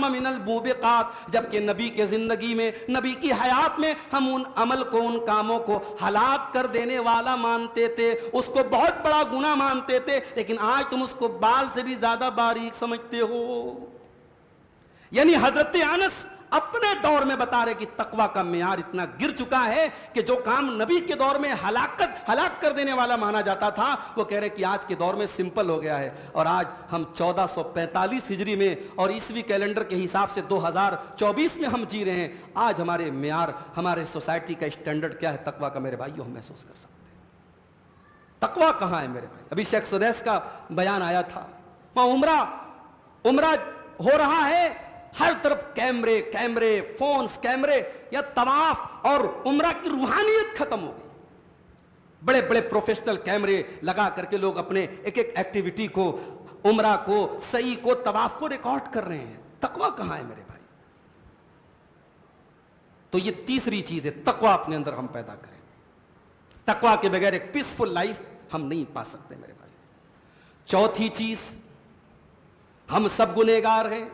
من الموبقات، جبکہ نبی کے زندگی میں، نبی کی حیات میں ہم ان عمل کو، ان کاموں کو ہلاک کر دینے والا مانتے تھے، اس کو بہت بڑا گناہ مانتے تھے، لیکن آج تم اس کو بال سے بھی زیادہ باریک سمجھتے ہو۔ یعنی حضرت انس اپنے دور میں بتا رہے کہ تقوی کا معیار اتنا گر چکا ہے کہ جو کام نبی کے دور میں ہلاک کر دینے والا مانا جاتا تھا، وہ کہہ رہے کہ آج کے دور میں سمپل ہو گیا ہے۔ اور آج ہم 1445 ہجری میں اور عیسوی کیلنڈر کے حساب سے 2024 میں ہم جی رہے ہیں۔ آج ہمارے معیار، ہمارے سوسائٹی کا اسٹینڈرڈ کیا ہے تقوی کا، میرے بھائیو ہم محسوس کر سکتے ہیں۔ تقوی کہاں ہے میرے بھائی؟ ابھی شیخ سدیس کا بیان آیا تھا، وہاں عمرہ ہو رہا ہے، ہر طرف کیمرے فونز کیمرے، یا طواف اور عمرہ کی روحانیت ختم ہو گئی۔ بڑے بڑے پروفیشنل کیمرے لگا کر کے لوگ اپنے ایک ایکٹیویٹی کو، عمرہ کو، سعی کو، طواف کو ریکارڈ کر رہے ہیں۔ تقوی کہاں ہے میرے بھائی؟ تو یہ تیسری چیز ہے، تقوی اپنے اندر ہم پیدا کریں۔ تقوی کے بغیر ایک پیسفل لائف ہم نہیں پا سکتے میرے بھائی۔ چوتھی چیز، ہم سب گنہگار ہیں،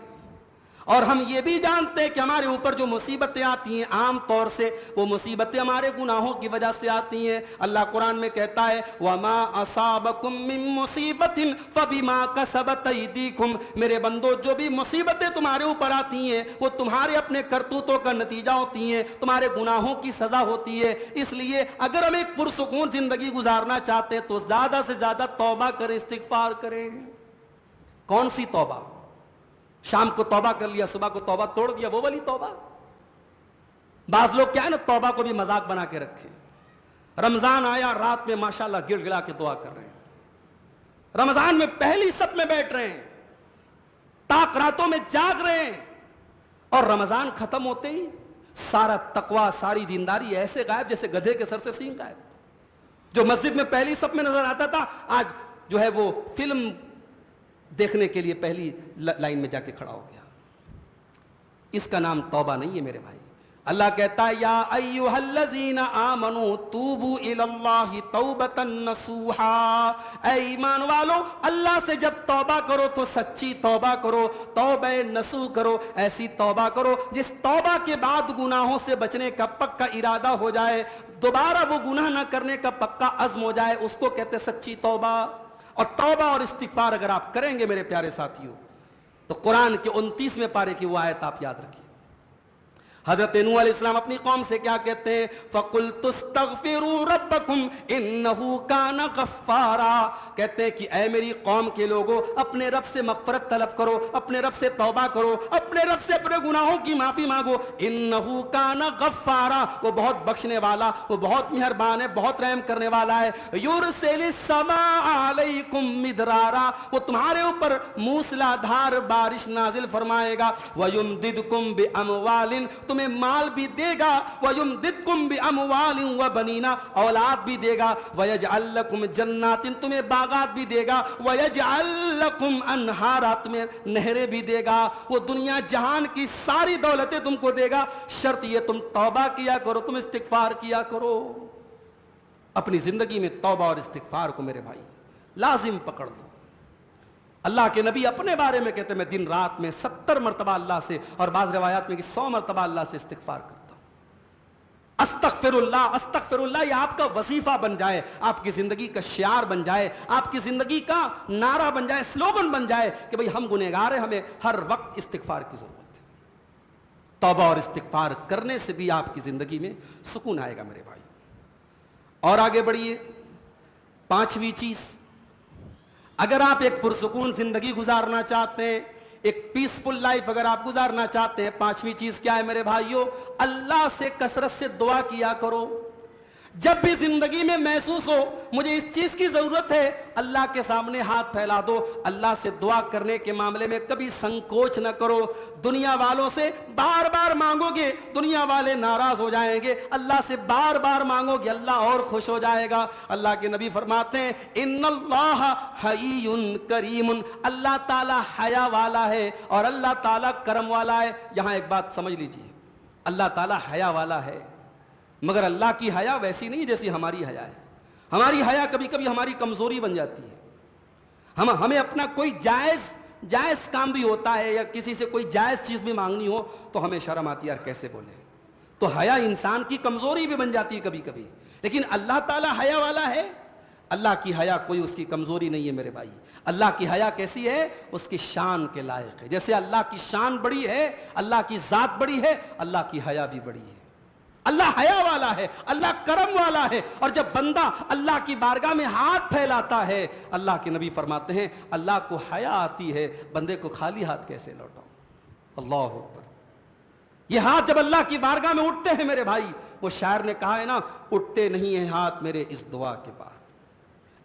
اور ہم یہ بھی جانتے ہیں کہ ہمارے اوپر جو مصیبتیں آتی ہیں عام طور سے وہ مصیبتیں ہمارے گناہوں کی وجہ سے آتی ہیں۔ اللہ قرآن میں کہتا ہے وَمَا أَصَابَكُم مِّن مُّصِيبَةٍ فَبِمَا كَسَبَتْ أَيْدِيكُمْ، میرے بندو جو بھی مصیبتیں تمہارے اوپر آتی ہیں وہ تمہارے اپنے کرتوتوں کا نتیجہ ہوتی ہیں، تمہارے گناہوں کی سزا ہوتی ہے۔ اس لیے اگر ہم ایک پرسکون زندگی گزارنا چاہتے ہیں تو زیادہ سے زیادہ توبہ کریں، استغفار کریں۔ کون سی توبہ؟ شام کو توبہ کر لیا، صبح کو توبہ توڑ دیا، وہ والی توبہ؟ بعض لوگ کیا ہے نا، توبہ کو بھی مذاق بنا کے رکھے۔ رمضان آیا، رات میں ماشاءاللہ گڑ گڑا کے دعا کر رہے ہیں، رمضان میں پہلی صف میں بیٹھ رہے ہیں، تاک راتوں میں جاگ رہے ہیں، اور رمضان ختم ہوتے ہی سارا تقوی، ساری دینداری ایسے غائب جیسے گدھے کے سر سے سینگ غائب۔ جو مسجد میں پہلی صف میں نظر آتا تھا آج جو ہے وہ فلم دیکھنے کے لیے پہلی لائن میں جا کے کھڑا ہو گیا۔ اس کا نام توبہ نہیں ہے میرے بھائی۔ اللہ کہتا ہے یا ایھا الذین آمنوا توبوا الی اللہ توبۃ نصوحا، اے ایمان والو اللہ سے جب توبہ کرو تو سچی توبہ کرو، توبہ نصوح کرو، ایسی توبہ کرو جس توبہ کے بعد گناہوں سے بچنے کا پکا ارادہ ہو جائے، دوبارہ وہ گناہ نہ کرنے کا پکا عزم ہو جائے، اس کو کہتے سچی توبہ۔ اور توبہ اور استغفار اگر آپ کریں گے میرے پیارے ساتھیوں تو قرآن کے 29ویں پارے کی وہ آیت آپ یاد رکھیے۔ حضرت نوح علیہ السلام اپنی قوم سے کیا کہتے ہیں؟ فَقُلْتُ اسْتَغْفِرُوا رَبَّكُمْ إِنَّهُ كَانَ غَفَّارًا، کہتے ہیں کہ اے میری قوم کے لوگوں اپنے رب سے مغفرت طلب کرو، اپنے رب سے توبہ کرو، اپنے رب سے اپنے گناہوں کی معافی مانگو۔ إِنَّهُ كَانَ غَفَّارًا، وہ بہت بخشنے والا، وہ بہت مہربان ہے، بہت رحم کرنے والا ہے۔ يُرْسِلِ السَّمَاءَ عَلَيْكُمْ مِدْرَارًا، وہ تمہارے اوپر موسلا دھار بارش نازل فرمائے گا۔ وَيُمْدِدْكُمْ بِأَمْوَالٍ، تمہیں مال بھی دے گا، وَيُمْدِدْكُمْ بِأَمْوَالٍ وَبَنِينَ، اولاد بھی دے گا، وَيَجْعَلْ لَكُمْ جَنَّاتٍ، تمہیں باغات بھی دے گا، وَيَجْعَلْ لَكُمْ أَنْهَارًا، تمہیں نہریں بھی دے گا۔ وہ دنیا جہان کی ساری دولتیں تم کو دے گا، شرط یہ تم توبہ کیا کرو، تم استغفار کیا کرو۔ اپنی زندگی میں توبہ اور استغفار کو میرے بھائی لازم پکڑ لو۔ اللہ کے نبی اپنے بارے میں کہتے ہیں میں دن رات میں 70 مرتبہ اللہ سے، اور بعض روایات میں کہ 100 مرتبہ اللہ سے استغفار کرتا ہوں۔ استغفر اللہ، استغفر اللہ، یہ آپ کا وظیفہ بن جائے، آپ کی زندگی کا شعار بن جائے، آپ کی زندگی کا نعرہ بن جائے، سلوگن بن جائے کہ بھئی ہم گنہگار ہیں، ہمیں ہر وقت استغفار کی ضرورت ہے۔ توبہ اور استغفار کرنے سے بھی آپ کی زندگی میں سکون آئے گا میرے بھائی۔ اور آگے بڑھیے، 5ویں چیز، اگر آپ ایک پرسکون زندگی گزارنا چاہتے ہیں، ایک پیسفل لائف اگر آپ گزارنا چاہتے ہیں، 5ویں چیز کیا ہے میرے بھائیو؟ اللہ سے کثرت سے دعا کیا کرو۔ جب بھی زندگی میں محسوس ہو مجھے اس چیز کی ضرورت ہے، اللہ کے سامنے ہاتھ پھیلا دو۔ اللہ سے دعا کرنے کے معاملے میں کبھی سنکوچ نہ کرو۔ دنیا والوں سے بار بار مانگو گے، دنیا والے ناراض ہو جائیں گے، اللہ سے بار بار مانگو گے، اللہ اور خوش ہو جائے گا۔ اللہ کے نبی فرماتے ہیں ان اللہ حی کریم، اللہ تعالی حیا والا ہے اور اللہ تعالی کرم والا ہے۔ یہاں ایک بات سمجھ لیجیے، اللہ تعالی حیا والا ہے، مگر اللہ کی حیا ویسی نہیں جیسی ہماری حیا ہے۔ ہماری حیا کبھی کبھی ہماری کمزوری بن جاتی ہے، ہمیں اپنا کوئی جائز جائز کام بھی ہوتا ہے یا کسی سے کوئی جائز چیز بھی مانگنی ہو تو ہمیں شرم آتی ہے، یار کیسے بولے. تو حیا انسان کی کمزوری بھی بن جاتی ہے کبھی کبھی، لیکن اللہ تعالیٰ حیا والا ہے. اللہ کی حیا کوئی اس کی کمزوری نہیں ہے میرے بھائی. اللہ کی حیا کیسی ہے؟ اس کی شان کے لائق ہے. جیسے اللہ کی شان بڑی ہے، اللہ کی ذات بڑی ہے، اللہ کی حیا بھی بڑی ہے. اللہ حیا والا ہے، اللہ کرم والا ہے. اور جب بندہ اللہ کی بارگاہ میں ہاتھ پھیلاتا ہے، اللہ کے نبی فرماتے ہیں اللہ کو حیا آتی ہے بندے کو خالی ہاتھ کیسے لوٹاؤں. اللہ اکبر. یہ ہاتھ جب اللہ کی بارگاہ میں اٹھتے ہیں میرے بھائی، وہ شاعر نے کہا ہے نا، اٹھتے نہیں ہیں ہاتھ میرے اس دعا کے بعد.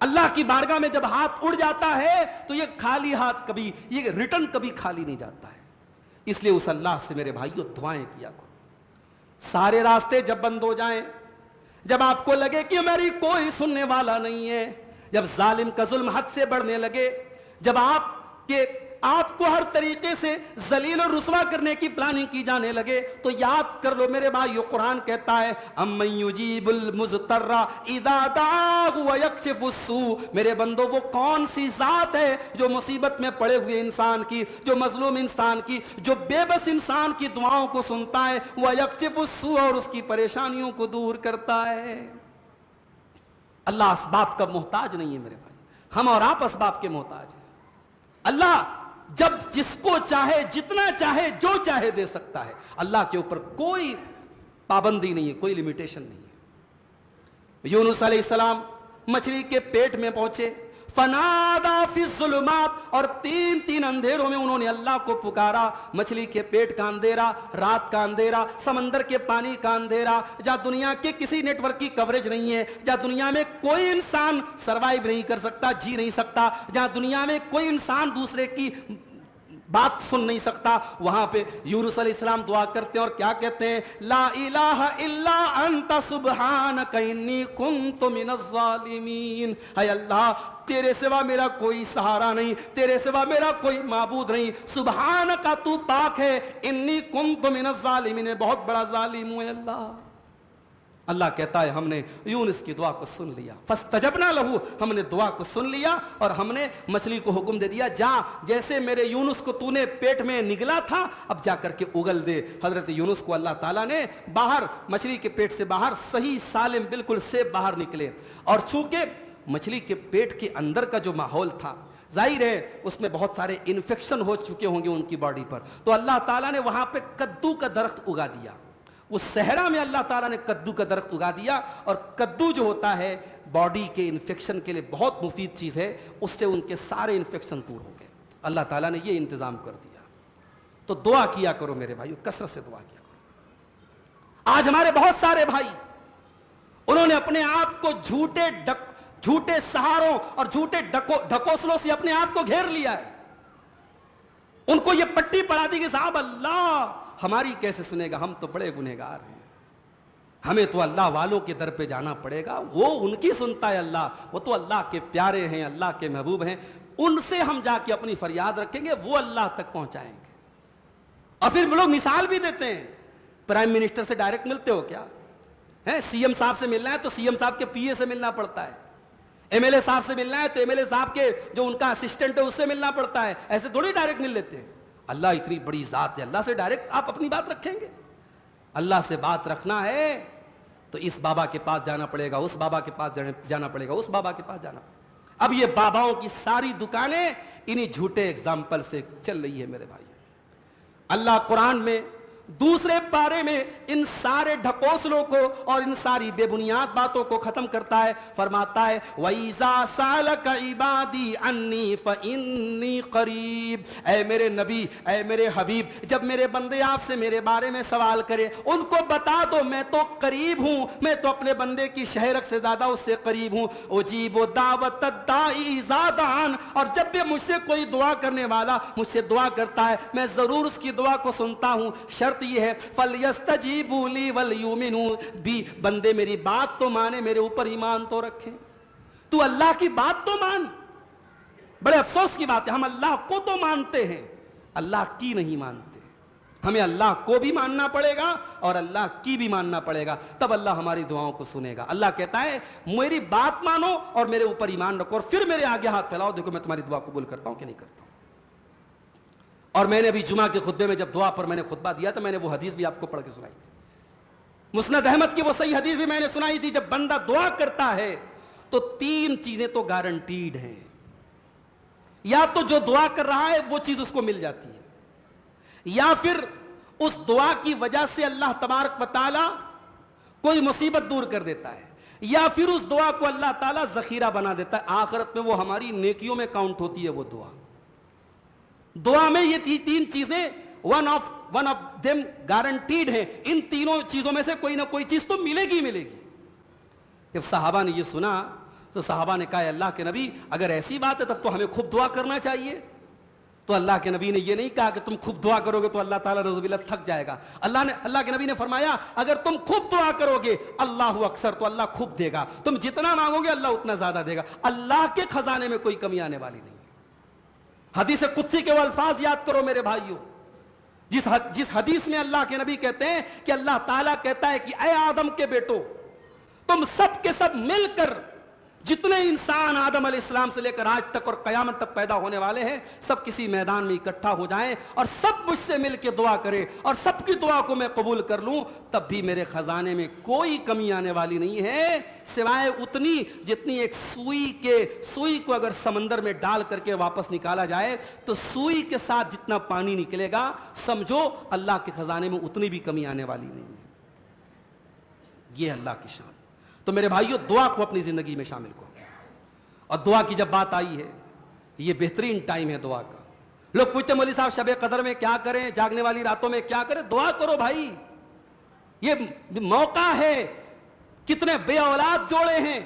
اللہ کی بارگاہ میں جب ہاتھ اڑ جاتا ہے تو یہ خالی ہاتھ کبھی، یہ ریٹرن کبھی خالی نہیں جاتا ہے. اس لیے اس اللہ سے میرے بھائیو دعائیں کیا کرو. سارے راستے جب بند ہو جائیں، جب آپ کو لگے کہ میری کوئی سننے والا نہیں ہے، جب ظالم کا ظلم حد سے بڑھنے لگے، جب آپ کو ہر طریقے سے ذلیل اور رسوا کرنے کی پلاننگ کی جانے لگے، تو یاد کر لو میرے بھائیو قرآن کہتا ہے امن یجیب المضطر اذا دعاہ ویکشف السوء. میرے بندو وہ کون سی ذات ہے جو مصیبت میں پڑے ہوئے انسان کی، جو مظلوم انسان کی، جو بے بس انسان کی دعاؤں کو سنتا ہے، ویکشف السوء اور اس کی پریشانیوں کو دور کرتا ہے. اللہ اسباب کا محتاج نہیں ہے میرے بھائی، ہم اور آپ اسباب کے محتاج ہیں. اللہ جب جس کو چاہے جتنا چاہے جو چاہے دے سکتا ہے. اللہ کے اوپر کوئی پابندی نہیں ہے، کوئی لمیٹیشن نہیں ہے. یونس علیہ السلام مچھلی کے پیٹ میں پہنچے، فنادا فی الظلمات، اور تین اندھیروں میں انہوں نے اللہ کو پکارا. مچھلی کے پیٹ کا اندھیرا، رات کا اندھیرا، سمندر کے پانی کا اندھیرا، جہاں دنیا کے کسی نیٹ ورک کی کوریج نہیں ہے، جہاں دنیا میں کوئی انسان سروائیو نہیں کر سکتا، جی نہیں سکتا، جہاں دنیا میں کوئی انسان دوسرے کی بات سن نہیں سکتا، وہاں پہ یونس علیہ السلام دعا کرتے ہیں اور کیا کہتے ہیں؟ لا الہ الا انت سبحانک انی کنت من الظالمین. اے اللہ تیرے سوا میرا کوئی سہارا نہیں، تیرے سوا میرا کوئی معبود نہیں، سبحانک تو پاک ہے، انی کنت من الظالمین میں بہت بڑا ظالم ہوں. اللہ اللہ کہتا ہے ہم نے یونس کی دعا کو سن لیا، فاستجبنا لہو، ہم نے دعا کو سن لیا اور ہم نے مچھلی کو حکم دے دیا جا، جیسے میرے یونس کو تو نے پیٹ میں نگلا تھا اب جا کر کے اگل دے. حضرت یونس کو اللہ تعالیٰ نے باہر مچھلی کے پیٹ سے باہر صحیح سالم بالکل سیف باہر نکلے. اور چونکہ مچھلی کے پیٹ کے اندر کا جو ماحول تھا ظاہر ہے اس میں بہت سارے انفیکشن ہو چکے ہوں گے ان کی باڈی پر، تو اللہ تعالیٰ نے وہاں پہ کدو کا درخت اگا دیا. اس صحرا میں اللہ تعالیٰ نے کدو کا درخت اگا دیا، اور کدو جو ہوتا ہے باڈی کے انفیکشن کے لیے بہت مفید چیز ہے، اس سے ان کے سارے انفیکشن دور ہو گئے. اللہ تعالیٰ نے یہ انتظام کر دیا. تو دعا کیا کرو میرے بھائیو، کثرت سے دعا کیا کرو. آج ہمارے بہت سارے بھائی انہوں نے اپنے آپ کو جھوٹے سہاروں اور جھوٹے ڈھکوسلوں سے اپنے آپ کو گھیر لیا ہے. ان کو یہ پٹی پڑھا دی کہ صاحب اللہ ہماری کیسے سنے گا، ہم تو بڑے گنہگار ہیں، ہمیں تو اللہ والوں کے در پہ جانا پڑے گا، وہ ان کی سنتا ہے اللہ، وہ تو اللہ کے پیارے ہیں، اللہ کے محبوب ہیں، ان سے ہم جا کے اپنی فریاد رکھیں گے، وہ اللہ تک پہنچائیں گے. اور پھر لوگ مثال بھی دیتے ہیں، پرائم منسٹر سے ڈائریکٹ ملتے ہو کیا؟ سی ایم صاحب سے ملنا ہے تو سی ایم صاحب کے پی اے سے ملنا پڑتا ہے، ایم ایل اے صاحب سے ملنا ہے تو ایم ایل اے صاحب کے جو ان کا اسسٹنٹ ہے اس سے ملنا پڑتا ہے. ایسے تھوڑی ڈائریکٹ مل لیتے ہیں. اللہ اتنی بڑی ذات ہے، اللہ سے ڈائریکٹ آپ اپنی بات رکھیں گے؟ اللہ سے بات رکھنا ہے تو اس بابا کے پاس جانا پڑے گا، اس بابا کے پاس جانا پڑے گا، اس بابا کے پاس جانا پڑے گا. اب یہ باباؤں کی ساری دکانیں انہی جھوٹے ایگزامپل سے چل رہی ہے میرے بھائی. اللہ قرآن میں دوسرے پارے میں ان سارے ڈھکوسلوں کو اور ان ساری بے بنیاد باتوں کو ختم کرتا ہے. فرماتا ہے وَإِذَا سَأَلَكَ عِبَادِي عَنِّي فَإِنِّي قَرِيب. اے میرے نبی، اے میرے حبیب، جب میرے بندے آپ سے میرے بارے میں سوال کرے ان کو بتا دو میں تو قریب ہوں، میں تو اپنے بندے کی شہرک سے زیادہ اس سے قریب ہوں. اجیب دعوت الداعی اذا دعان. اور جب بھی مجھ سے کوئی دعا کرنے والا مجھ سے دعا کرتا ہے میں ضرور اس کی دعا کو سنتا ہوں. شرط یہ ہے فَلْيَسْتَجِيبُوا لِي وَلْيُؤْمِنُوا بِي. بندے میری بات تو مانے، میرے اوپر ایمان تو رکھیں. تو اللہ کی بات تو مان. بڑے افسوس کی بات ہے ہم اللہ کو تو مانتے ہیں، اللہ کی نہیں مانتے. ہمیں اللہ کو بھی ماننا پڑے گا اور اللہ کی بھی ماننا پڑے گا، تب اللہ ہماری دعاؤں کو سنے گا. اللہ کہتا ہے میری بات مانو اور میرے اوپر ایمان رکھو اور پھر میرے آگے ہاتھ پھیلاؤ، دیکھو میں تمہاری دعا قبول کرتا ہوں کہ نہیں کرتا ہوں. اور میں نے ابھی جمعہ کے خطبے میں جب دعا پر میں نے خطبہ دیا تو میں نے وہ حدیث بھی آپ کو پڑھ کے سنائی تھی، مسند احمد کی وہ صحیح حدیث بھی میں نے سنائی تھی، جب بندہ دعا کرتا ہے تو 3 چیزیں تو گارنٹیڈ ہیں، یا تو جو دعا کر رہا ہے وہ چیز اس کو مل جاتی ہے، یا پھر اس دعا کی وجہ سے اللہ تبارک و تعالی کوئی مصیبت دور کر دیتا ہے، یا پھر اس دعا کو اللہ تعالیٰ ذخیرہ بنا دیتا ہے، آخرت میں وہ ہماری نیکیوں میں کاؤنٹ ہوتی ہے وہ دعا میں یہ 3 چیزیں ون آف دیم گارنٹیڈ ہیں، ان تینوں چیزوں میں سے کوئی نہ کوئی چیز تو ملے گی۔ جب صحابہ نے یہ سنا تو صحابہ نے کہا اللہ کے نبی اگر ایسی بات ہے تب تو ہمیں خوب دعا کرنا چاہیے۔ تو اللہ کے نبی نے یہ نہیں کہا کہ تم خوب دعا کرو گے تو اللہ تعالیٰ نعوذ باللہ تھک جائے گا، اللہ کے نبی نے فرمایا اگر تم خوب دعا کرو گے اللہ اکثر، تو اللہ خوب دے گا، تم جتنا مانگو گے اللہ اتنا زیادہ دے گا، اللہ کے خزانے میں کوئی کمی آنے والی نہیں ہے۔ حدیث قدسی کے وہ الفاظ یاد کرو میرے بھائیوں، جس حدیث میں اللہ کے نبی کہتے ہیں کہ اللہ تعالیٰ کہتا ہے کہ اے آدم کے بیٹو، تم سب کے سب مل کر جتنے انسان آدم علیہ السلام سے لے کر آج تک اور قیامت تک پیدا ہونے والے ہیں سب کسی میدان میں اکٹھا ہو جائیں اور سب مجھ سے مل کے دعا کریں اور سب کی دعا کو میں قبول کر لوں، تب بھی میرے خزانے میں کوئی کمی آنے والی نہیں ہے سوائے اتنی جتنی ایک سوئی کو اگر سمندر میں ڈال کر کے واپس نکالا جائے تو سوئی کے ساتھ جتنا پانی نکلے گا سمجھو اللہ کے خزانے میں اتنی بھی کمی آنے والی نہیں ہے۔ یہ اللہ کی شان۔ تو میرے بھائیوں دعا کو اپنی زندگی میں شامل کرو، اور دعا کی جب بات آئی ہے یہ بہترین ٹائم ہے دعا کا۔ لوگ پوچھتے مولوی صاحب شب قدر میں کیا کریں، جاگنے والی راتوں میں کیا کریں؟ دعا کرو بھائی، یہ موقع ہے۔ کتنے بے اولاد جوڑے ہیں،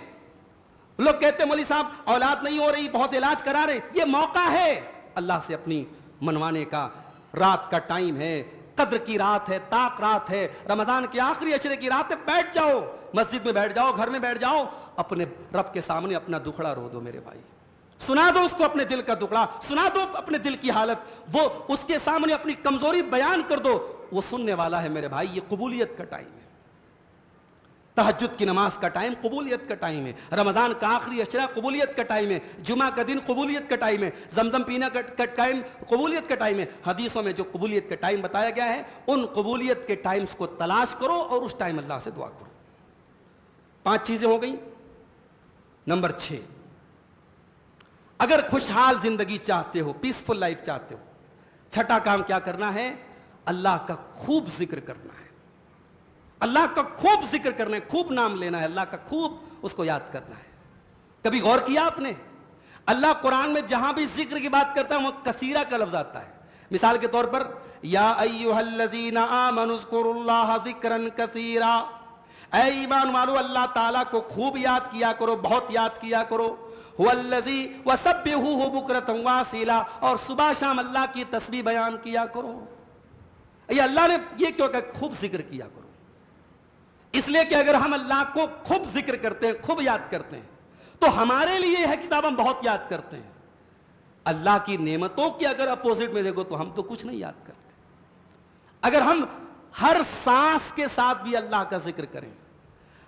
لوگ کہتے مولوی صاحب اولاد نہیں ہو رہی بہت علاج کرا رہے، یہ موقع ہے اللہ سے اپنی منوانے کا۔ رات کا ٹائم ہے، قدر کی رات ہے، طاق رات ہے، رمضان کے آخری عشرے کی رات ہے، بیٹھ جاؤ، مسجد میں بیٹھ جاؤ، گھر میں بیٹھ جاؤ، اپنے رب کے سامنے اپنا دکھڑا رو دو میرے بھائی، سنا دو اس کو اپنے دل کا دکھڑا، سنا دو اپنے دل کی حالت، وہ اس کے سامنے اپنی کمزوری بیان کر دو، وہ سننے والا ہے میرے بھائی۔ یہ قبولیت کا ٹائم ہے، تہجد کی نماز کا ٹائم قبولیت کا ٹائم ہے، رمضان کا آخری عشرہ قبولیت کا ٹائم ہے، جمعہ کا دن قبولیت کا ٹائم ہے، زمزم پینا کا ٹائم قبولیت کا ٹائم ہے۔ حدیثوں میں جو قبولیت کا ٹائم بتایا گیا ہے ان قبولیت کے ٹائمز کو تلاش کرو اور اس ٹائم اللہ سے دعا کرو۔ 5 چیزیں ہو گئیں۔ نمبر 6، اگر خوشحال زندگی چاہتے ہو، پیسفل لائف چاہتے ہو، چھٹا کام کیا کرنا ہے؟ اللہ کا خوب ذکر کرنا ہے، اللہ کا خوب ذکر کرنا ہے، خوب نام لینا ہے، اللہ کا خوب اس کو یاد کرنا ہے۔ کبھی غور کیا آپ نے اللہ قرآن میں جہاں بھی ذکر کی بات کرتا ہے وہاں کثیرہ کا لفظ آتا ہے۔ مثال کے طور پر یا ایھا الذین آمنوا اذکروا اللہ ذکرا کثیرا، اے ایمان والو اللہ تعالیٰ کو خوب یاد کیا کرو، بہت یاد کیا کرو۔ هو الذی وسبحوہ بکرۃ واصیلا، اور صبح شام اللہ کی تسبیح بیان کیا کرو۔ یہ اللہ نے یہ کیوں کہ خوب ذکر کیا کرو، اس لیے کہ اگر ہم اللہ کو خوب ذکر کرتے ہیں، خوب یاد کرتے ہیں تو ہمارے لیے ہے کتاب ہم بہت یاد کرتے ہیں۔ اللہ کی نعمتوں کی اگر اپوزٹ میں دیکھو تو ہم تو کچھ نہیں یاد کرتے۔ اگر ہم ہر سانس کے ساتھ بھی اللہ کا ذکر کریں،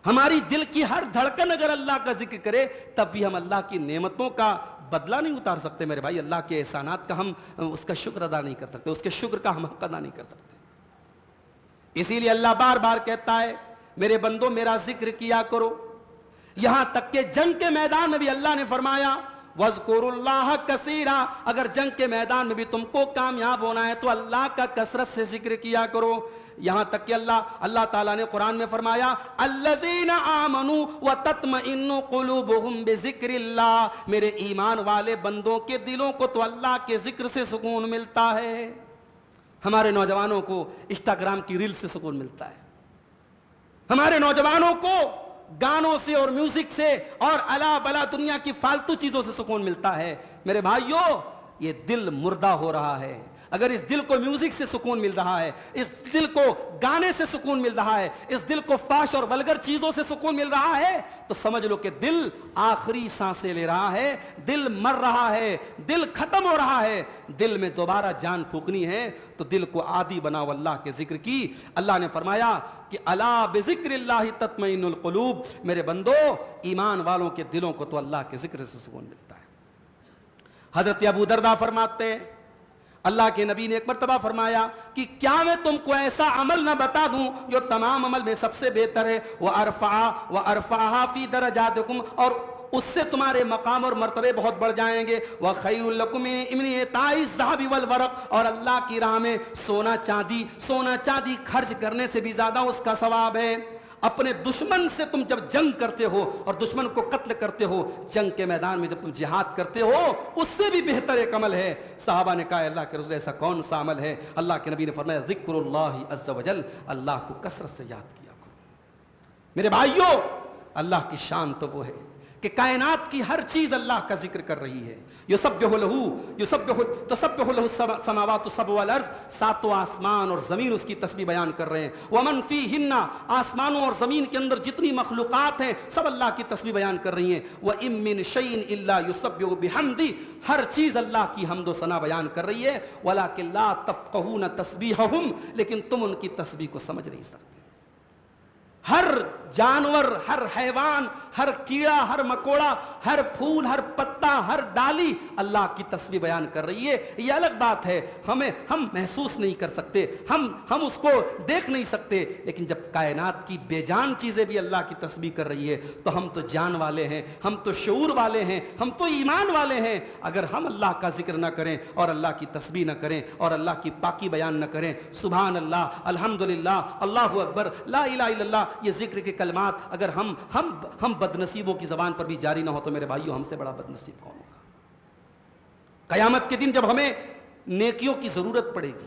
ہماری دل کی ہر دھڑکن اگر اللہ کا ذکر کرے، تب بھی ہم اللہ کی نعمتوں کا بدلہ نہیں اتار سکتے میرے بھائی، اللہ کے احسانات کا ہم اس کا شکر ادا نہیں کر سکتے، اس کے شکر کا ہم حق ادا نہیں کر سکتے۔ اسی لیے اللہ بار بار کہتا ہے میرے بندو میرا ذکر کیا کرو، یہاں تک کہ جنگ کے میدان میں بھی اللہ نے فرمایا وَاذْكُرُوا اللَّهَ كَثِيرًا، اگر جنگ کے میدان میں بھی تم کو کامیاب ہونا ہے تو اللہ کا کثرت سے ذکر کیا کرو۔ یہاں تک کہ اللہ تعالیٰ نے قرآن میں فرمایا الذین آمنوا وتطمئن قلوبہم بذکر اللہ، میرے ایمان والے بندوں کے دلوں کو تو اللہ کے ذکر سے سکون ملتا ہے۔ ہمارے نوجوانوں کو انسٹاگرام کی ریل سے سکون ملتا ہے، ہمارے نوجوانوں کو گانوں سے اور میوزک سے اور الا بلا دنیا کی فالتو چیزوں سے سکون ملتا ہے۔ میرے بھائیوں یہ دل مردہ ہو رہا ہے۔ اگر اس دل کو میوزک سے سکون مل رہا ہے، اس دل کو گانے سے سکون مل رہا ہے، اس دل کو فحش اور ولگر چیزوں سے سکون مل رہا ہے، تو سمجھ لو کہ دل آخری سانسیں لے رہا ہے، دل مر رہا ہے، دل ختم ہو رہا ہے۔ دل میں دوبارہ جان پھونکنی ہے تو دل کو عادی بناؤ اللہ کے ذکر کی۔ اللہ نے فرمایا کہ الا بذکر اللہ تطمئن القلوب، میرے بندو ایمان والوں کے دلوں کو تو اللہ کے ذکر سے سکون ملتا ہے۔ حضرت ابو درداء فرماتے ہیں اللہ کے نبی نے ایک مرتبہ فرمایا کہ کیا میں تم کو ایسا عمل نہ بتا دوں جو تمام عمل میں سب سے بہتر ہے، وَأَرْفَعَهَا فِي دَرَجَاتِكُمْ، اور اس سے تمہارے مقام اور مرتبے بہت بڑھ جائیں گے، وَخَيْرٌ لَكُم مِّنْ إِعْطَاءِ الذَّهَبِ وَالْوَرَقِ، اور اللہ کی راہ میں سونا چاندی خرچ کرنے سے بھی زیادہ اس کا ثواب ہے۔ اپنے دشمن سے تم جب جنگ کرتے ہو اور دشمن کو قتل کرتے ہو، جنگ کے میدان میں جب تم جہاد کرتے ہو، اس سے بھی بہتر ایک عمل ہے۔ صحابہ نے کہا اللہ کے رسول ایسا کون سا عمل ہے؟ اللہ کے نبی نے فرمایا ذکر اللہ عز وجل، اللہ کو کثرت سے یاد کیا کرو۔ میرے بھائیو، اللہ کی شان تو وہ ہے کہ کائنات کی ہر چیز اللہ کا ذکر کر رہی ہے۔ تسبح لہ السماوات السبع والارض، ساتوں آسمان اور زمین اس کی تسبیح بیان کر رہے ہیں۔ ومن فیہن، آسمانوں اور زمین کے اندر جتنی مخلوقات ہیں سب اللہ کی تسبیح بیان کر رہی ہیں۔ وَإِن مِّن شَيْءٍ إِلَّا يُسَبِّحُ بِحَمْدِهِ، ہر چیز اللہ کی حمد و ثنا بیان کر رہی ہے۔ وَلَٰكِن لَّا تَفْقَهُونَ تَسْبِيحَهُمْ، لیکن تم ان کی تسبیح کو سمجھ نہیں سکتے۔ ہر جانور، ہر حیوان، ہر کیڑا، ہر مکوڑا، ہر پھول، ہر پتا، ہر ڈالی اللہ کی تسبیح بیان کر رہی ہے۔ یہ الگ بات ہے، ہم محسوس نہیں کر سکتے، ہم اس کو دیکھ نہیں سکتے، لیکن جب کائنات کی بے جان چیزیں بھی اللہ کی تسبیح کر رہی ہے تو ہم تو جان والے ہیں، ہم تو شعور والے ہیں، ہم تو ایمان والے ہیں۔ اگر ہم اللہ کا ذکر نہ کریں اور اللہ کی تسبیح نہ کریں اور اللہ کی پاکی بیان نہ کریں، سبحان اللہ، الحمدللہ، اللہ اکبر، لا الہ الا اللہ، یہ ذکر کے کلمات اگر ہم بدنصیبوں کی زبان پر بھی جاری نہ ہو تو میرے بھائیوں ہم سے بڑا بدنصیب کون ہوگا؟ قیامت کے دن جب ہمیں نیکیوں کی ضرورت پڑے گی،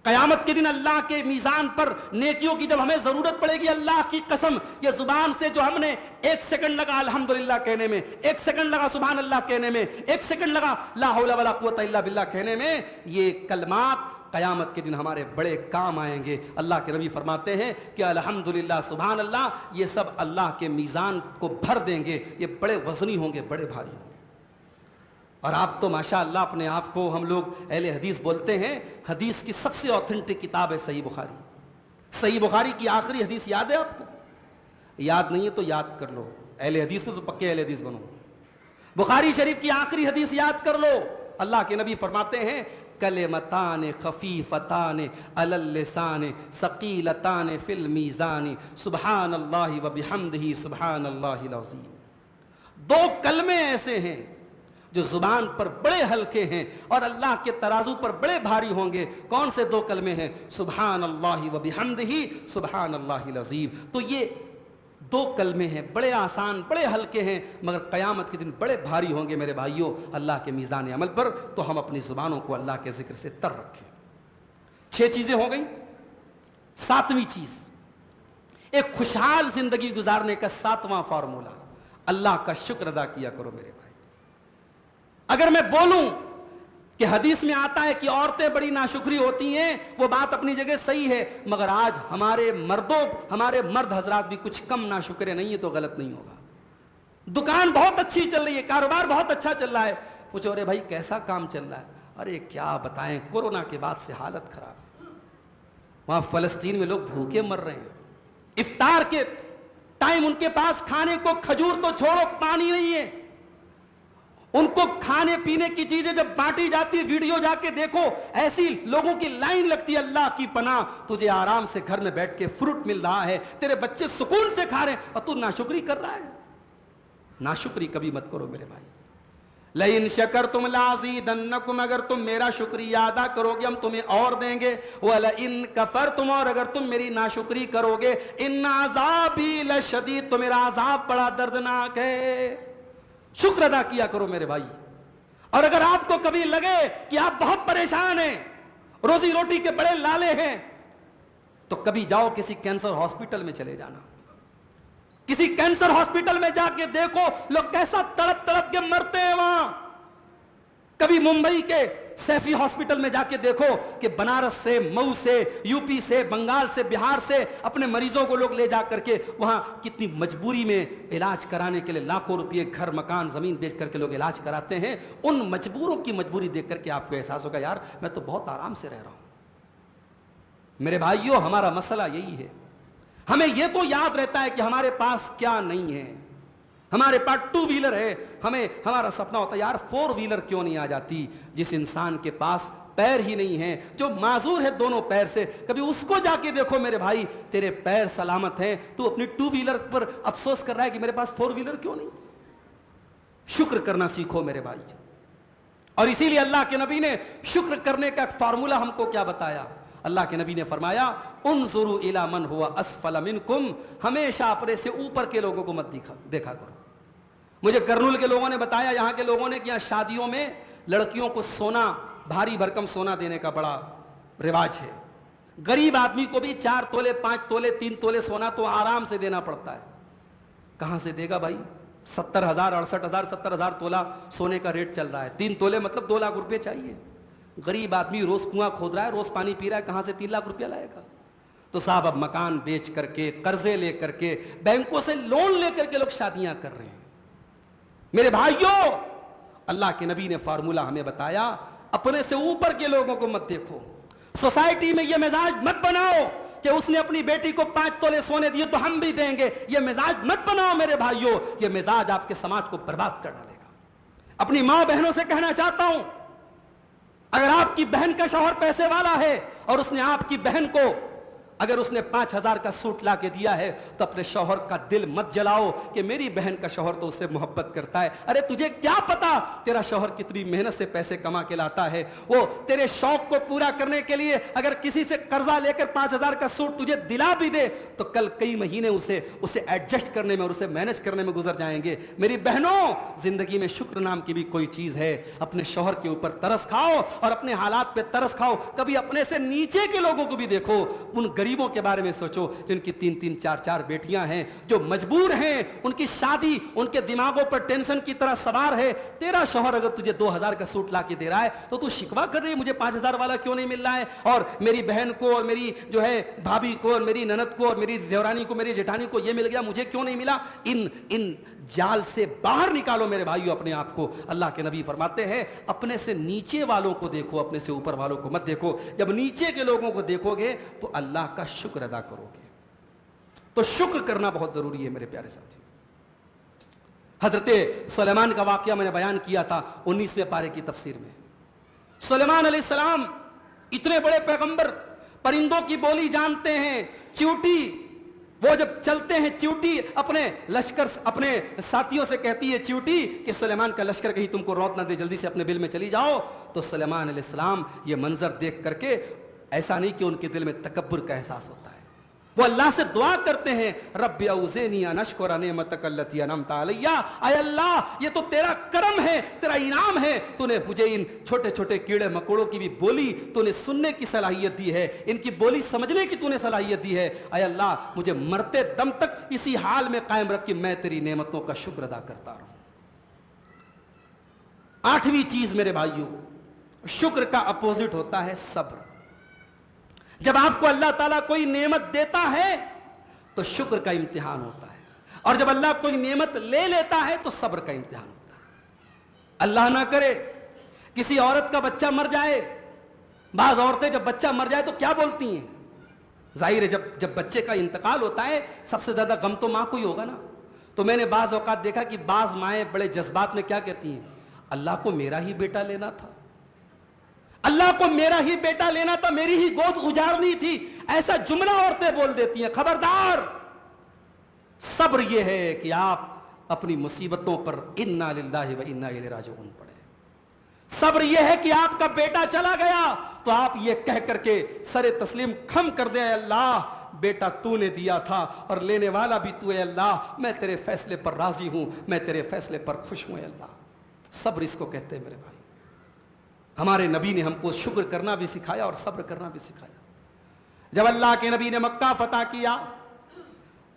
قیامت کے دن اللہ کے میزان پر نیکیوں کی جب ہمیں ضرورت پڑے گی، اللہ کی قسم یہ زبان سے جو ہم نے 1 سیکنڈ لگا الحمدللہ کہنے میں، 1 سیکنڈ لگا سبحان اللہ کہنے میں، 1 سیکنڈ لگا لا حول ولا قوت الا باللہ کہنے میں، یہ کلمات قیامت کے دن ہمارے بڑے کام آئیں گے۔ اللہ کے نبی فرماتے ہیں کہ الحمدللہ، سبحان اللہ، یہ سب اللہ کے میزان کو بھر دیں گے، یہ بڑے وزنی ہوں گے، بڑے بھاری ہوں گے۔ اور آپ تو ماشاءاللہ اپنے آپ کو، ہم لوگ اہل حدیث بولتے ہیں، حدیث کی سب سے اوتھینٹک کتاب ہے صحیح بخاری۔ صحیح بخاری کی آخری حدیث یاد ہے آپ کو؟ یاد نہیں ہے تو یاد کر لو، اہل حدیث تو پکے اہل حدیث بنو۔ بخاری شریف کی آخری حدیث یاد کر لو۔ اللہ کے نبی فرماتے ہیں کلمتان خفیفتان علی اللسان ثقیلتان فی المیزان سبحان اللہ و بحمدہ سبحان اللہ العظیم۔ 2 کلمے ایسے ہیں جو زبان پر بڑے ہلکے ہیں اور اللہ کے ترازو پر بڑے بھاری ہوں گے۔ کون سے 2 کلمے ہیں؟ سبحان اللہ و بحمدہ سبحان اللہ العظیم۔ تو یہ 2 کلمے ہیں، بڑے آسان، بڑے ہلکے ہیں، مگر قیامت کے دن بڑے بھاری ہوں گے میرے بھائیوں اللہ کے میزان عمل پر۔ تو ہم اپنی زبانوں کو اللہ کے ذکر سے تر رکھیں۔ 6 چیزیں ہو گئیں۔ 7ویں چیز، ایک خوشحال زندگی گزارنے کا 7واں فارمولہ، اللہ کا شکر ادا کیا کرو میرے بھائی۔ اگر میں بولوں کہ حدیث میں آتا ہے کہ عورتیں بڑی ناشکری ہوتی ہیں، وہ بات اپنی جگہ صحیح ہے، مگر آج ہمارے مرد حضرات بھی کچھ کم ناشکرے نہیں ہیں تو غلط نہیں ہوگا۔ دکان بہت اچھی چل رہی ہے، کاروبار بہت اچھا چل رہا ہے، پوچھو ارے بھائی کیسا کام چل رہا ہے؟ ارے کیا بتائیں، کورونا کے بعد سے حالت خراب، وہاں فلسطین میں لوگ بھوکے مر رہے ہیں، افطار کے ٹائم ان کے پاس کھانے کو کھجور تو چھوڑو، پانی نہیں ہے، ان کو کھانے پینے کی چیزیں جب بانٹی جاتی، ویڈیو جا کے دیکھو، ایسی لوگوں کی لائن لگتی ہے، اللہ کی پناہ، تجھے آرام سے گھر میں بیٹھ کے فروٹ مل رہا ہے، تیرے بچے سکون سے کھا رہے ہیں اور تو ناشکری کر رہا ہے۔ ناشکری کبھی مت کرو میرے بھائی۔ لئن شکرتم لازیدنکم، اگر تم میرا شکریہ ادا کرو گے ہم تمہیں اور دیں گے، ولئن کفرتم، اور اگر تم میری ناشکری کرو گے، ان عذابی لشدید، تو میرا عذاب بڑا دردناک ہے۔ شکر ادا کیا کرو میرے بھائی۔ اور اگر آپ کو کبھی لگے کہ آپ بہت پریشان ہیں، روزی روٹی کے بڑے لالے ہیں، تو کبھی جاؤ کسی کینسر ہاسپٹل میں چلے جانا، کسی کینسر ہاسپٹل میں جا کے دیکھو لوگ کیسا تڑپ تڑپ کے مرتے ہیں وہاں۔ کبھی ممبئی کے سیفی ہاسپٹل میں جا کے دیکھو کہ بنارس سے، مئو سے، یو پی سے، بنگال سے، بہار سے اپنے مریضوں کو لوگ لے جا کر کے وہاں کتنی مجبوری میں علاج کرانے کے لیے لاکھوں روپئے گھر مکان زمین بیچ کر کے لوگ علاج کراتے ہیں۔ ان مجبوروں کی مجبوری دیکھ کر کے آپ کو احساس ہوگا یار میں تو بہت آرام سے رہ رہا ہوں۔ میرے بھائیوں ہمارا مسئلہ یہی ہے، ہمیں یہ تو یاد رہتا ہے کہ ہمارے پاس کیا نہیں ہے، ہمارے پاس 2 ویلر ہے, ہمیں ہمارا سپنا ہوتا ہے یار 4 ویلر کیوں نہیں آ جاتی. جس انسان کے پاس پیر ہی نہیں ہے, جو معذور ہے دونوں پیر سے, کبھی اس کو جا کے دیکھو میرے بھائی, تیرے پیر سلامت ہیں, تو اپنی 2 ویلر پر افسوس کر رہا ہے کہ میرے پاس 4 ویلر کیوں نہیں. شکر کرنا سیکھو میرے بھائی. اور اسی لیے اللہ کے نبی نے شکر کرنے کا فارمولہ ہم کو کیا بتایا. اللہ کے نبی نے فرمایا انظروا الی من هو اسفل منکم, ہمیشہ اپنے سے اوپر کے لوگوں کو مت دیکھا کرو. مجھے کرنول کے لوگوں نے بتایا, یہاں کے لوگوں نے کہ یہاں شادیوں میں لڑکیوں کو سونا, بھاری بھرکم سونا دینے کا بڑا رواج ہے. غریب آدمی کو بھی 4 تولے 5 تولے 3 تولے سونا تو آرام سے دینا پڑتا ہے. کہاں سے دے گا بھائی؟ 70,000 68,000 70,000 تولہ سونے کا ریٹ چل رہا ہے. 3 تولے مطلب 2 لاکھ روپے چاہیے. غریب آدمی روز کنواں کھود رہا ہے, روز پانی پی رہا ہے, کہاں سے 3 لاکھ روپیہ لائے گا؟ تو صاحب اب مکان بیچ کر کے, قرضے لے کر کے, بینکوں سے لون لے کر کے لوگ شادیاں کر رہے ہیں. میرے بھائیوں, اللہ کے نبی نے فارمولہ ہمیں بتایا, اپنے سے اوپر کے لوگوں کو مت دیکھو. سوسائٹی میں یہ مزاج مت بناؤ کہ اس نے اپنی بیٹی کو 5 تولے سونے دیے تو ہم بھی دیں گے. یہ مزاج مت بناؤ میرے بھائیوں, یہ مزاج آپ کے سماج کو برباد کر ڈالے گا. اپنی ماں بہنوں سے کہنا چاہتا ہوں, اگر آپ کی بہن کا شوہر پیسے والا ہے اور اس نے آپ کی بہن کو اگر اس نے 5,000 کا سوٹ لا کے دیا ہے تو اپنے شوہر کا دل مت جلاؤ کہ میری بہن کا شوہر تو اسے محبت کرتا ہے. ارے تجھے کیا پتا تیرا شوہر کتنی محنت سے پیسے کما کے لاتا ہے. وہ تیرے شوق کو پورا کرنے کے لیے اگر کسی سے قرضہ لے کر 5,000 کا سوٹ تجھے دلا بھی دے تو کل کئی مہینے اسے ایڈجسٹ کرنے میں اور اسے مینج کرنے میں گزر جائیں گے. میری بہنوں, زندگی میں شکر نام کی بھی کوئی چیز ہے. اپنے شوہر کے اوپر ترس کھاؤ اور اپنے حالات پہ ترس کھاؤ. کبھی اپنے سے نیچے کے لوگوں کو بھی دیکھو, ان غریبوں کے بارے میں سوچو جن کی 3-3 4-4 بیٹیاں ہیں, جو مجبور ہیں, ان کی شادی ان کے دماغوں پر ٹینشن کی طرح سوار ہے. تیرا شوہر اگر تجھے 2,000 کا سوٹ لا کے دے رہا ہے تو تو شکوا کر رہی ہے مجھے 5,000 والا کیوں نہیں مل رہا ہے, اور میری بہن کو اور میری جو ہے بھابھی کو اور میری نند کو اور میری دیورانی کو میری جیٹھانی کو یہ مل گیا, مجھے کیوں نہیں ملا. ان جال سے باہر نکالو میرے بھائیو اپنے آپ کو. اللہ کے نبی فرماتے ہیں اپنے سے نیچے والوں کو دیکھو, اپنے سے اوپر والوں کو مت دیکھو. جب نیچے کے لوگوں کو دیکھو گے تو اللہ کا شکر ادا کرو گے. تو شکر کرنا بہت ضروری ہے میرے پیارے ساتھی. حضرت سلیمان کا واقعہ میں نے بیان کیا تھا 19ویں پارے کی تفسیر میں. سلیمان علیہ السلام اتنے بڑے پیغمبر, پرندوں کی بولی جانتے ہیں. چیوٹی, وہ جب چلتے ہیں چیوٹی اپنے لشکر اپنے ساتھیوں سے کہتی ہے چیوٹی کہ سلیمان کا لشکر کہیں تم کو روت نہ دے, جلدی سے اپنے بل میں چلی جاؤ. تو سلیمان علیہ السلام یہ منظر دیکھ کر کے ایسا نہیں کہ ان کے دل میں تکبر کا احساس ہوتا ہے, وہ اللہ سے دعا کرتے ہیں رب اوزینی ان اشکر نعمتک التی انعمت علی. اے اللہ یہ تو تیرا کرم ہے, تیرا انعام ہے, تو نے مجھے ان چھوٹے چھوٹے کیڑے مکوڑوں کی بھی بولی تو نے سننے کی صلاحیت دی ہے, ان کی بولی سمجھنے کی تو نے صلاحیت دی ہے. اے اللہ مجھے مرتے دم تک اسی حال میں قائم رکھ کہ میں تیری نعمتوں کا شکر ادا کرتا رہوں. 8ویں چیز میرے بھائیوں, شکر کا اپوزٹ ہوتا ہے صبر. جب آپ کو اللہ تعالیٰ کوئی نعمت دیتا ہے تو شکر کا امتحان ہوتا ہے, اور جب اللہ کوئی نعمت لے لیتا ہے تو صبر کا امتحان ہوتا ہے. اللہ نہ کرے کسی عورت کا بچہ مر جائے. بعض عورتیں جب بچہ مر جائے تو کیا بولتی ہیں؟ ظاہر ہے جب بچے کا انتقال ہوتا ہے سب سے زیادہ غم تو ماں کو ہی ہوگا نا. تو میں نے بعض اوقات دیکھا کہ بعض مائیں بڑے جذبات میں کیا کہتی ہیں, اللہ کو میرا ہی بیٹا لینا تھا, اللہ کو میرا ہی بیٹا لینا تھا, میری ہی گود اجارنی تھی. ایسا جملہ عورتیں بول دیتی ہیں. خبردار, صبر یہ ہے کہ آپ اپنی مصیبتوں پر انا للہ و انا الیہ راجعون پڑھیں. صبر یہ ہے کہ آپ کا بیٹا چلا گیا تو آپ یہ کہہ کر کے سر تسلیم خم کر دیں, اللہ بیٹا تو نے دیا تھا اور لینے والا بھی تو ہے, اللہ میں تیرے فیصلے پر راضی ہوں, میں تیرے فیصلے پر خوش ہوں. اللہ صبر اس کو کہتے ہیں میرے بھائی. ہمارے نبی نے ہم کو شکر کرنا بھی سکھایا اور صبر کرنا بھی سکھایا. جب اللہ کے نبی نے مکہ فتح کیا,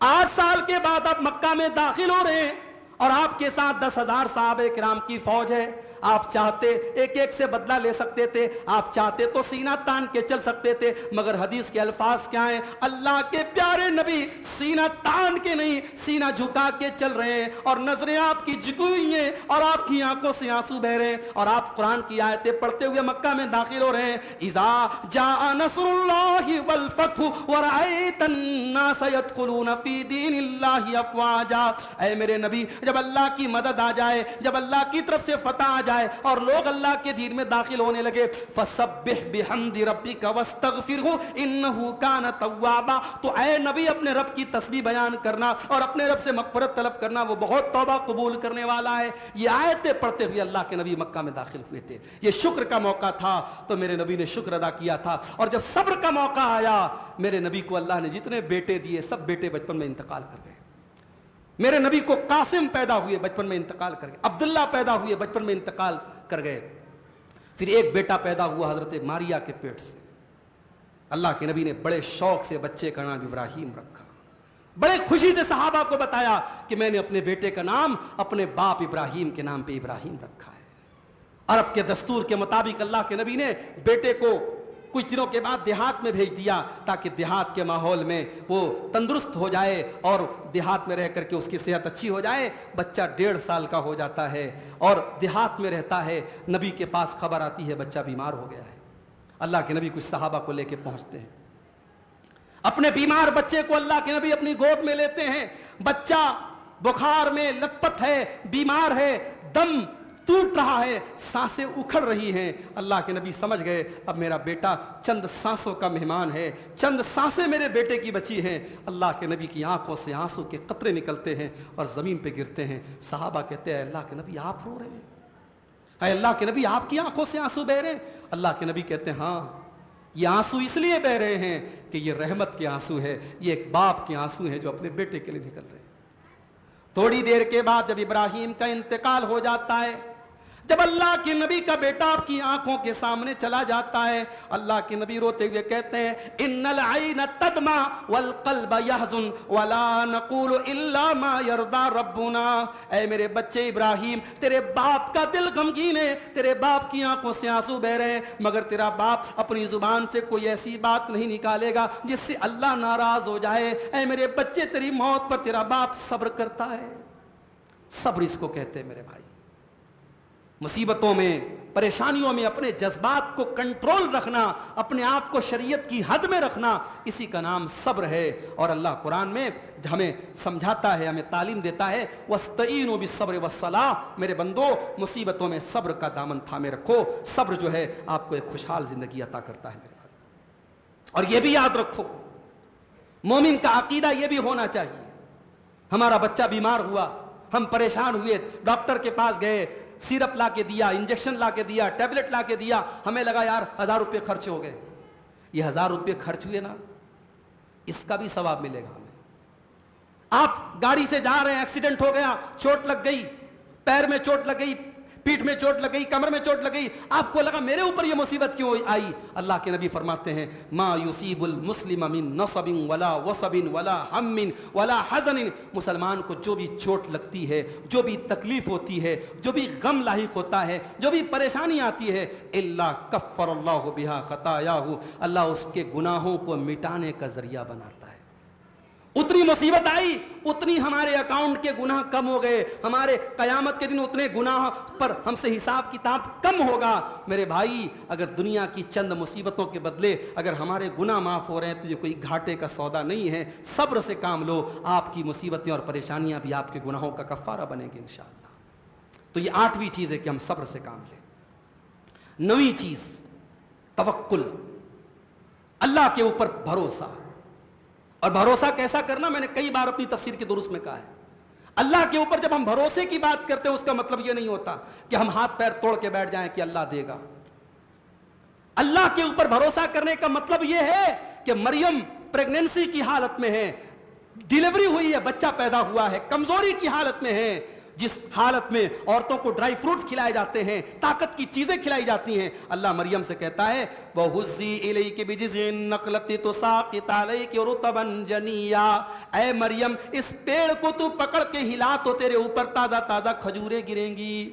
8 سال کے بعد آپ مکہ میں داخل ہو رہے ہیں اور آپ کے ساتھ 10,000 صحابہ کرام کی فوج ہے. آپ چاہتے ایک ایک سے بدلہ لے سکتے تھے, آپ چاہتے تو سینہ تان کے چل سکتے تھے, مگر حدیث کے الفاظ کیا ہیں؟ اللہ کے پیارے نبی سینہ تان کے نہیں, سینہ جھکا کے چل رہے ہیں, اور نظریں آپ کی جھکی ہوئی ہیں, اور آپ کی آنکھوں سے آنسو بہ رہے ہیں, اور آپ قرآن کی آیتیں پڑھتے ہوئے مکہ میں داخل ہو رہے ہیں. اذا جاء نصر اللہ والفتح ورأیت الناس يدخلون فی دین اللہ افواجا. اے میرے نبی, جب اللہ کی مدد آ جائے, جب اللہ کی طرف سے فتح آ جائے اور لوگ اللہ کے دین میں داخل ہونے لگے, فسبح بحمد ربک واستغفرہ انہ کان توابا. تو اے نبی اپنے رب کی تسبیح بیان کرنا اور اپنے رب سے مغفرت طلب کرنا, وہ بہت توبہ قبول کرنے والا ہے. یہ آیتیں پڑھتے ہوئے اللہ کے نبی مکہ میں داخل ہوئے تھے. یہ شکر کا موقع تھا تو میرے نبی نے شکر ادا کیا تھا. اور جب صبر کا موقع آیا, میرے نبی کو اللہ نے جتنے بیٹے دیے سب بیٹے بچپن میں انتقال کر گئے. میرے نبی کو قاسم پیدا ہوئے بچپن میں انتقال کر گئے, عبداللہ پیدا ہوئے بچپن میں انتقال کر گئے. پھر ایک بیٹا پیدا ہوا حضرت ماریا کے پیٹ سے. اللہ کے نبی نے بڑے شوق سے بچے کا نام ابراہیم رکھا. بڑے خوشی سے صحابہ کو بتایا کہ میں نے اپنے بیٹے کا نام اپنے باپ ابراہیم کے نام پہ ابراہیم رکھا ہے. عرب کے دستور کے مطابق اللہ کے نبی نے بیٹے کو کچھ دنوں کے بعد دیہات میں بھیج دیا تاکہ دیہات کے ماحول میں وہ تندرست ہو جائے اور دیہات میں رہ کر کے اس کی صحت اچھی ہو جائے. بچہ 1.5 سال کا ہو جاتا ہے اور دیہات میں رہتا ہے. نبی کے پاس خبر آتی ہے بچہ بیمار ہو گیا ہے. اللہ کے نبی کچھ صحابہ کو لے کے پہنچتے ہیں. اپنے بیمار بچے کو اللہ کے نبی اپنی گود میں لیتے ہیں. بچہ بخار میں لت پت ہے, بیمار ہے, دم ٹوٹ رہا ہے, سانسیں اکھڑ رہی ہیں. اللہ کے نبی سمجھ گئے اب میرا بیٹا چند سانسوں کا مہمان ہے, چند سانسیں میرے بیٹے کی بچی ہیں. اللہ کے نبی کی آنکھوں سے آنسو کے قطرے نکلتے ہیں اور زمین پہ گرتے ہیں. صحابہ کہتے ہیں اللہ کے نبی آپ رو رہے ہیں, اے اللہ کے نبی آپ کی آنکھوں سے آنسو بہ رہے ہیں. اللہ کے نبی کہتے ہیں ہاں, یہ آنسو اس لیے بہ رہے ہیں کہ یہ رحمت کے آنسو ہے, یہ ایک باپ کے آنسو ہیں جو اپنے بیٹے کے لیے نکل رہے ہیں. تھوڑی دیر کے بعد جب ابراہیم کا انتقال ہو جاتا ہے, جب اللہ کے نبی کا بیٹا آپ کی آنکھوں کے سامنے چلا جاتا ہے, اللہ کے نبی روتے ہوئے کہتے ہیں ان العین تدمع والقلب يحزن ولا نقول الا ما يرضى ربنا. اے میرے بچے ابراہیم, تیرے باپ کا دل غمگین ہے, تیرے باپ کی آنکھوں سے آنسو بہ رہے ہیں, مگر تیرا باپ اپنی زبان سے کوئی ایسی بات نہیں نکالے گا جس سے اللہ ناراض ہو جائے. اے میرے بچے, تیری موت پر تیرا باپ صبر کرتا ہے. صبر اس کو کہتے ہیں میرے بھائی. مصیبتوں میں, پریشانیوں میں اپنے جذبات کو کنٹرول رکھنا, اپنے آپ کو شریعت کی حد میں رکھنا, اسی کا نام صبر ہے. اور اللہ قرآن میں ہمیں سمجھاتا ہے, ہمیں تعلیم دیتا ہے وَاسْتَعِينُوا بِالصَّبْرِ وَالصَّلَاةِ. میرے بندو مصیبتوں میں صبر کا دامن تھامے رکھو. صبر جو ہے آپ کو ایک خوشحال زندگی عطا کرتا ہے میرے بھائی. اور یہ بھی یاد رکھو, مومن کا عقیدہ یہ بھی ہونا چاہیے. ہمارا بچہ بیمار ہوا, ہم پریشان ہوئے, ڈاکٹر کے پاس گئے, سیرپ لا کے دیا, انجیکشن لا کے دیا, ٹیبلٹ لا کے دیا, ہمیں لگا یار 1000 روپے خرچ ہو گئے. یہ 1000 روپے خرچ ہوئے نا, اس کا بھی ثواب ملے گا ہمیں. آپ گاڑی سے جا رہے ہیں, ایکسیڈنٹ ہو گیا, چوٹ لگ گئی, پیر میں چوٹ لگ گئی, پیٹھ میں چوٹ لگ گئی, کمر میں چوٹ لگ گئی, آپ کو لگا میرے اوپر یہ مصیبت کیوں آئی. اللہ کے نبی فرماتے ہیں ما یصیب المسلم من نصب ولا وصب ولا ہم ولا حزن. مسلمان کو جو بھی چوٹ لگتی ہے, جو بھی تکلیف ہوتی ہے, جو بھی غم لاحق ہوتا ہے, جو بھی پریشانی آتی ہے, الا کفر اللہ بہا خطایاہ, اللہ اس کے گناہوں کو مٹانے کا ذریعہ بناتا ہے. اتنی مصیبت آئی اتنی ہمارے اکاؤنٹ کے گناہ کم ہو گئے, ہمارے قیامت کے دن اتنے گناہ پر ہم سے حساب کتاب کم ہوگا. میرے بھائی, اگر دنیا کی چند مصیبتوں کے بدلے اگر ہمارے گناہ معاف ہو رہے ہیں تو یہ کوئی گھاٹے کا سودا نہیں ہے. صبر سے کام لو, آپ کی مصیبتیں اور پریشانیاں بھی آپ کے گناہوں کا کفارہ بنیں گے انشاءاللہ. تو یہ 8ویں چیز ہے کہ ہم صبر سے کام لیں. 9ویں چیز توکل, اللہ کے اوپر بھروسہ. اور بھروسہ کیسا کرنا, میں نے کئی بار اپنی تفسیر کے دروس میں کہا ہے. اللہ کے اوپر جب ہم بھروسے کی بات کرتے ہیں اس کا مطلب یہ نہیں ہوتا کہ ہم ہاتھ پیر توڑ کے بیٹھ جائیں کہ اللہ دے گا. اللہ کے اوپر بھروسہ کرنے کا مطلب یہ ہے کہ مریم پریگننسی کی حالت میں ہے, ڈیلیوری ہوئی ہے, بچہ پیدا ہوا ہے, کمزوری کی حالت میں ہے, جس حالت میں عورتوں کو ڈرائی فروٹس کھلائے جاتے ہیں, طاقت کی چیزیں کھلائی جاتی ہیں. اللہ مریم سے کہتا ہے وَهُزِّي إِلَيْكِ بِجِذْعِ النَّخْلَةِ تُسَاقِطْ عَلَيْكِ رُطَبًا جَنِيًّا. اے مریم, اس پیڑ کو تو پکڑ کے ہلا تو تیرے اوپر تازہ تازہ کھجوریں گریں گی.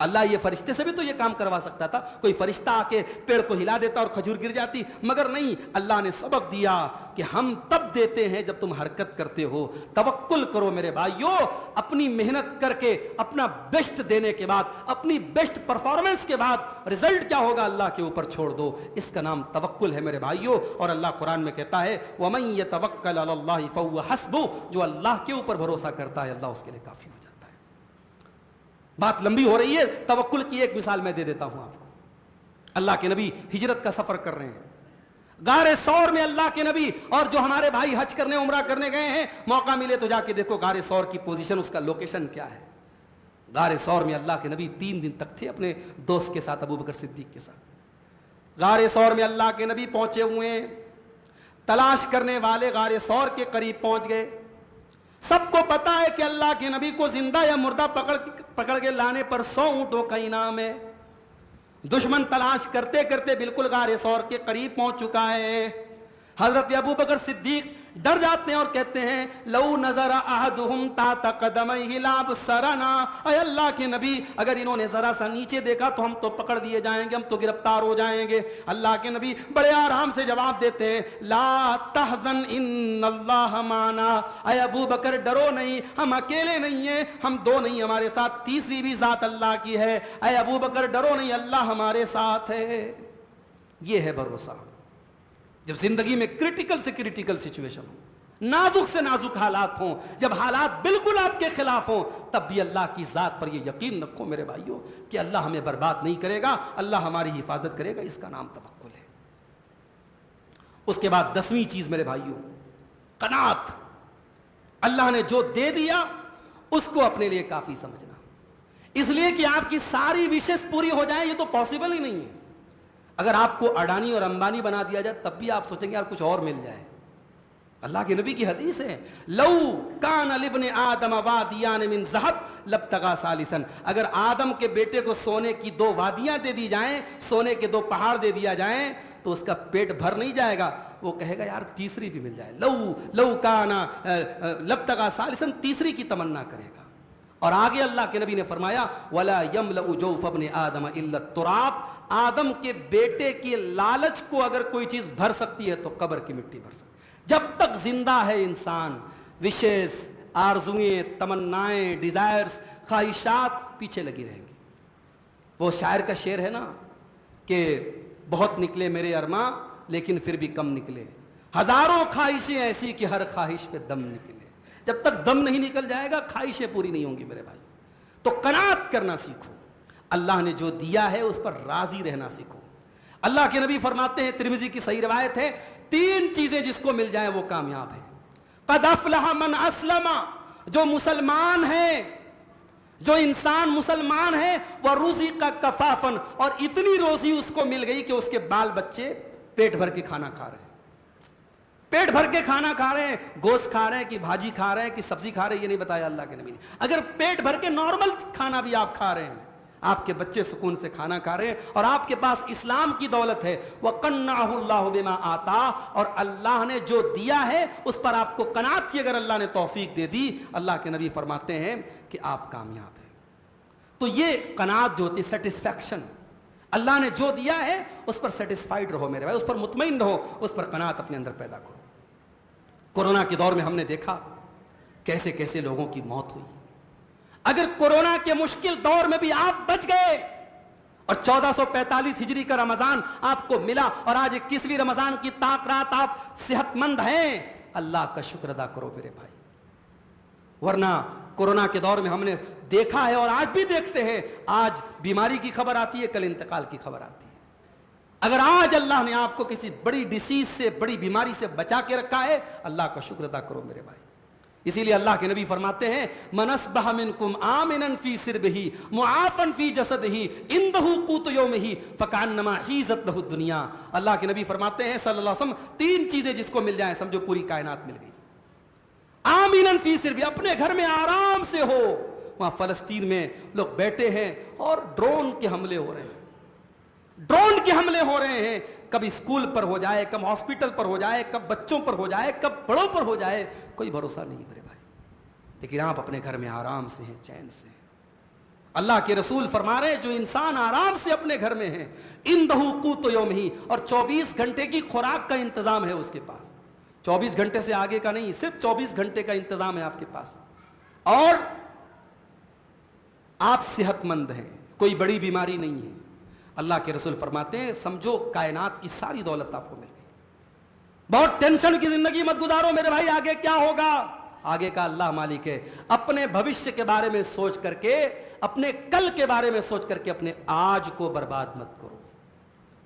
اللہ یہ فرشتے سے بھی تو یہ کام کروا سکتا تھا, کوئی فرشتہ آ کے پیڑ کو ہلا دیتا اور کھجور گر جاتی, مگر نہیں, اللہ نے سبق دیا کہ ہم تب دیتے ہیں جب تم حرکت کرتے ہو. توکل کرو میرے بھائیو, اپنی محنت کر کے اپنا بیسٹ دینے کے بعد, اپنی بیسٹ پرفارمنس کے بعد رزلٹ کیا ہوگا اللہ کے اوپر چھوڑ دو. اس کا نام توکل ہے میرے بھائیو. اور اللہ قرآن میں کہتا ہے وَمَن يَتَوَكَّلْ عَلَى اللَّهِ فَهُوَ حَسْبُهُ, جو اللہ کے اوپر بھروسہ کرتا ہے اللہ اس کے لیے کافی ہو جاتا ہے. بات لمبی ہو رہی ہے, توکل کی ایک مثال میں دے دیتا ہوں آپ کو. اللہ کے نبی ہجرت کا سفر کر رہے ہیں, غار ثور میں اللہ کے نبی, اور جو ہمارے بھائی حج کرنے عمرہ کرنے گئے ہیں, موقع ملے تو جا کے دیکھو غار ثور کی پوزیشن, اس کا لوکیشن کیا ہے. غار ثور میں اللہ کے نبی 3 دن تک تھے اپنے دوست کے ساتھ, ابو بکر صدیق کے ساتھ. غار ثور میں اللہ کے نبی پہنچے ہوئے ہیں, تلاش کرنے والے غار ثور کے قریب پہنچ گئے. سب کو پتا ہے کہ اللہ کے نبی کو زندہ یا مردہ پکڑ کے لانے پر 100 اونٹوں کا انعام ہے. دشمن تلاش کرتے کرتے بالکل غار ثور کے قریب پہنچ چکا ہے. حضرت ابو بکر صدیق ڈر جاتے ہیں اور کہتے ہیں لو نظر احدہم تحت قدمیہ لابصرنا, اے اللہ کے نبی اگر انہوں نے ذرا سا نیچے دیکھا تو ہم تو پکڑ دیے جائیں گے, ہم تو گرفتار ہو جائیں گے. اللہ کے نبی بڑے آرام سے جواب دیتے ہیں لا تحزن ان اللہ معنا, اے ابو بکر ڈرو نہیں, ہم اکیلے نہیں ہیں, ہم 2 نہیں, ہمارے ساتھ تیسری بھی ذات اللہ کی ہے. اے ابو بکر ڈرو نہیں, اللہ ہمارے ساتھ ہے. یہ ہے بھروسہ. جب زندگی میں کرٹیکل سے کرٹیکل سچویشن ہو, نازک سے نازک حالات ہوں, جب حالات بالکل آپ کے خلاف ہوں, تب بھی اللہ کی ذات پر یہ یقین رکھو میرے بھائیوں کہ اللہ ہمیں برباد نہیں کرے گا, اللہ ہماری حفاظت کرے گا. اس کا نام توکل ہے. اس کے بعد 10ویں چیز میرے بھائیوں, قناعت. اللہ نے جو دے دیا اس کو اپنے لیے کافی سمجھنا. اس لیے کہ آپ کی ساری وشز پوری ہو جائیں یہ تو پاسبل ہی نہیں ہے. اگر آپ کو اڈانی اور امبانی بنا دیا جائے تب بھی آپ سوچیں گے یار کچھ اور مل جائے. اللہ کے نبی کی حدیث ہے لو کان لابن آدم وادیان من ذهب لابتغى ثالثا, اگر آدم کے بیٹے کو سونے کی 2 وادیاں دے دی جائیں, سونے کے 2 پہاڑ دے دیا جائیں تو اس کا پیٹ بھر نہیں جائے گا, وہ کہے گا یار تیسری بھی مل جائے. لو کان لابتغى ثالثا, تیسری کی تمنا کرے گا. اور آگے اللہ کے نبی نے فرمایا ولا يملأ جوف ابن آدم الا التراب, آدم کے بیٹے کے لالچ کو اگر کوئی چیز بھر سکتی ہے تو قبر کی مٹی بھر سکتی ہے. جب تک زندہ ہے انسان, وشز, آرزوئیں, تمنائیں, ڈیزائرز, خواہشات پیچھے لگی رہیں گی. وہ شاعر کا شعر ہے نا کہ بہت نکلے میرے ارماں لیکن پھر بھی کم نکلے, ہزاروں خواہشیں ایسی کہ ہر خواہش پہ دم نکلے. جب تک دم نہیں نکل جائے گا خواہشیں پوری نہیں ہوں گی میرے بھائی. تو قناعت کرنا سیکھو, اللہ نے جو دیا ہے اس پر راضی رہنا سیکھو. اللہ کے نبی فرماتے ہیں, ترمذی کی صحیح روایت ہے, 3 چیزیں جس کو مل جائیں وہ کامیاب ہے. قد افلح من اسلم, جو مسلمان ہے, جو انسان مسلمان ہے, وہ رزق کفافن, اور اتنی روزی اس کو مل گئی کہ اس کے بال بچے پیٹ بھر کے کھانا کھا رہے ہیں. پیٹ بھر کے کھانا کھا رہے ہیں, گوشت کھا رہے ہیں کہ بھاجی کھا رہے ہیں کہ سبزی کھا رہے ہیں, یہ نہیں بتایا اللہ کے نبی نے. اگر پیٹ بھر کے نارمل کھانا بھی آپ کھا رہے ہیں, آپ کے بچے سکون سے کھانا کھا رہے ہیں, اور آپ کے پاس اسلام کی دولت ہے, وَقَنَّعَهُ اللَّهُ بِمَا آتَا, اور اللہ نے جو دیا ہے اس پر آپ کو قناعت کی اگر اللہ نے توفیق دے دی, اللہ کے نبی فرماتے ہیں کہ آپ کامیاب ہیں. تو یہ قناعت جو ہوتی ہے, سیٹسفیکشن, اللہ نے جو دیا ہے اس پر سیٹسفائیڈ رہو میرے بھائی, اس پر مطمئن رہو, اس پر قناعت اپنے اندر پیدا کرو. کورونا کے دور میں ہم نے دیکھا کیسے کیسے لوگوں کی موت ہوئی. اگر کورونا کے مشکل دور میں بھی آپ بچ گئے اور 1445 ہجری کا رمضان آپ کو ملا, اور آج 21ویں رمضان کی طاق رات آپ صحت مند ہیں, اللہ کا شکر ادا کرو میرے بھائی. ورنہ کورونا کے دور میں ہم نے دیکھا ہے اور آج بھی دیکھتے ہیں, آج بیماری کی خبر آتی ہے, کل انتقال کی خبر آتی ہے. اگر آج اللہ نے آپ کو کسی بڑی ڈیسیز سے, بڑی بیماری سے بچا کے رکھا ہے, اللہ کا شکر ادا کرو میرے بھائی. اسی لیے اللہ کے نبی فرماتے ہیں من اصبح منکم آمنا فی سربہ معافا فی جسدہ عنده قوت یومہ فکأنما حیزت لہ الدنیا. اللہ کے نبی فرماتے ہیں صلی اللہ علیہ وسلم, 3 چیزیں جس کو مل جائیں سمجھو پوری کائنات مل گئی. آمنا فی سربہ, اپنے گھر میں آرام سے ہو. وہاں فلسطین میں لوگ بیٹھے ہیں اور ڈرون کے حملے ہو رہے ہیں, ڈرون کے حملے ہو رہے ہیں, کب اسکول پر ہو جائے, کب ہاسپٹل پر ہو جائے, کب بچوں پر ہو جائے, کب بڑوں پر ہو جائے, کوئی بھروسہ نہیں میرے بھائی. لیکن آپ اپنے گھر میں آرام سے ہیں, چین سے ہیں. اللہ کے رسول فرما رہے ہیں جو انسان آرام سے اپنے گھر میں ہے اندہو قوت یومہ، اور 24 گھنٹے کی خوراک کا انتظام ہے اس کے پاس، 24 گھنٹے سے آگے کا نہیں، صرف 24 گھنٹے کا انتظام ہے آپ کے پاس، اور آپ صحت مند ہیں، کوئی بڑی بیماری نہیں ہے، اللہ کے رسول فرماتے ہیں سمجھو کائنات کی ساری دولت آپ کو مل گئی۔ بہت ٹینشن کی زندگی مت گزارو میرے بھائی، آگے کیا ہوگا، آگے کا اللہ مالک ہے۔ اپنے بھوشیہ کے بارے میں سوچ کر کے، اپنے کل کے بارے میں سوچ کر کے اپنے آج کو برباد مت کرو،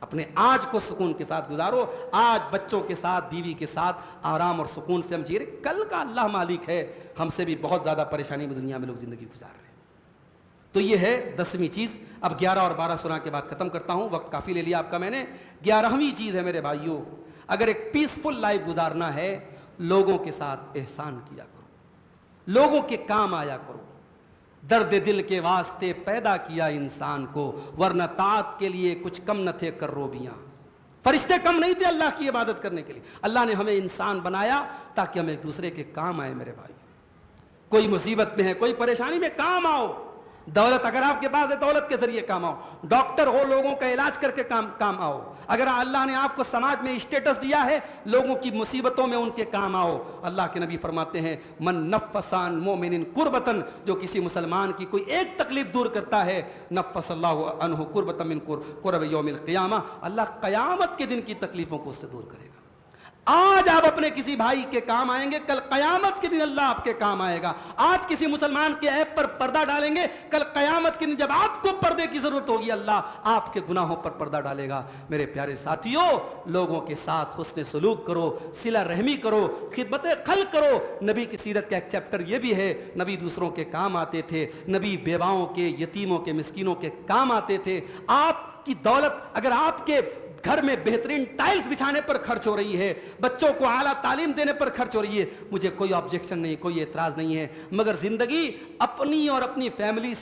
اپنے آج کو سکون کے ساتھ گزارو۔ آج بچوں کے ساتھ، بیوی کے ساتھ آرام اور سکون سے ہم جی رہے، کل کا اللہ مالک ہے، ہم سے بھی بہت زیادہ پریشانی میں دنیا میں لوگ زندگی گزار رہے ہیں۔ تو یہ ہے 10ویں چیز۔ اب 11 اور 12 سنا کے بعد ختم کرتا ہوں، وقت کافی لے لیا آپ کا میں نے۔ 11ویں چیز ہے میرے بھائیوں، اگر ایک پیسفل لائف گزارنا ہے، لوگوں کے ساتھ احسان کیا کرو، لوگوں کے کام آیا کرو۔ درد دل کے واسطے پیدا کیا انسان کو، ورنہ طاعت کے لیے کچھ کم نہ تھے کروبیاں۔ فرشتے کم نہیں تھے اللہ کی عبادت کرنے کے لیے، اللہ نے ہمیں انسان بنایا تاکہ ہم ایک دوسرے کے کام آئے میرے بھائی۔ کوئی مصیبت میں ہے، کوئی پریشانی میں، کام آؤ۔ دولت اگر آپ کے پاس ہے، دولت کے ذریعے کام آؤ، ڈاکٹر ہو، لوگوں کا علاج کر کے کام آؤ۔ اگر اللہ نے آپ کو سماج میں اسٹیٹس دیا ہے، لوگوں کی مصیبتوں میں ان کے کام آؤ۔ اللہ کے نبی فرماتے ہیں من نفس عن مومن کربتن، جو کسی مسلمان کی کوئی ایک تکلیف دور کرتا ہے، نفس اللہ عنہ کربۃ من کرب یوم القیامہ، اللہ قیامت کے دن کی تکلیفوں کو اس سے دور کرے گا۔ آج آپ اپنے کسی بھائی کے کام آئیں گے، کل قیامت کے دن اللہ آپ کے کام آئے گا۔ آج کسی مسلمان کے عیب پر پردہ ڈالیں گے، کل قیامت کے دن جب آپ کو پردے کی ضرورت ہوگی، اللہ آپ کے گناہوں پر پردہ ڈالے گا۔ میرے پیارے ساتھیوں، لوگوں کے ساتھ حسن سلوک کرو، صلہ رحمی کرو، خدمت خلق کرو۔ نبی کی سیرت کا ایک چیپٹر یہ بھی ہے، نبی دوسروں کے کام آتے تھے، نبی بیواؤں کے، یتیموں کے، مسکینوں کے کام آتے تھے۔ آپ کی دولت اگر آپ کے گھر میں بہترین ٹائلز بچھانے پر خرچ ہو رہی ہے، بچوں کو اعلیٰ تعلیم دینے پر خرچ ہو رہی ہے، مجھے کوئی آبجیکشن نہیں، کوئی اعتراض نہیں ہے، مگر زندگی اپنی اور اپنی فیملی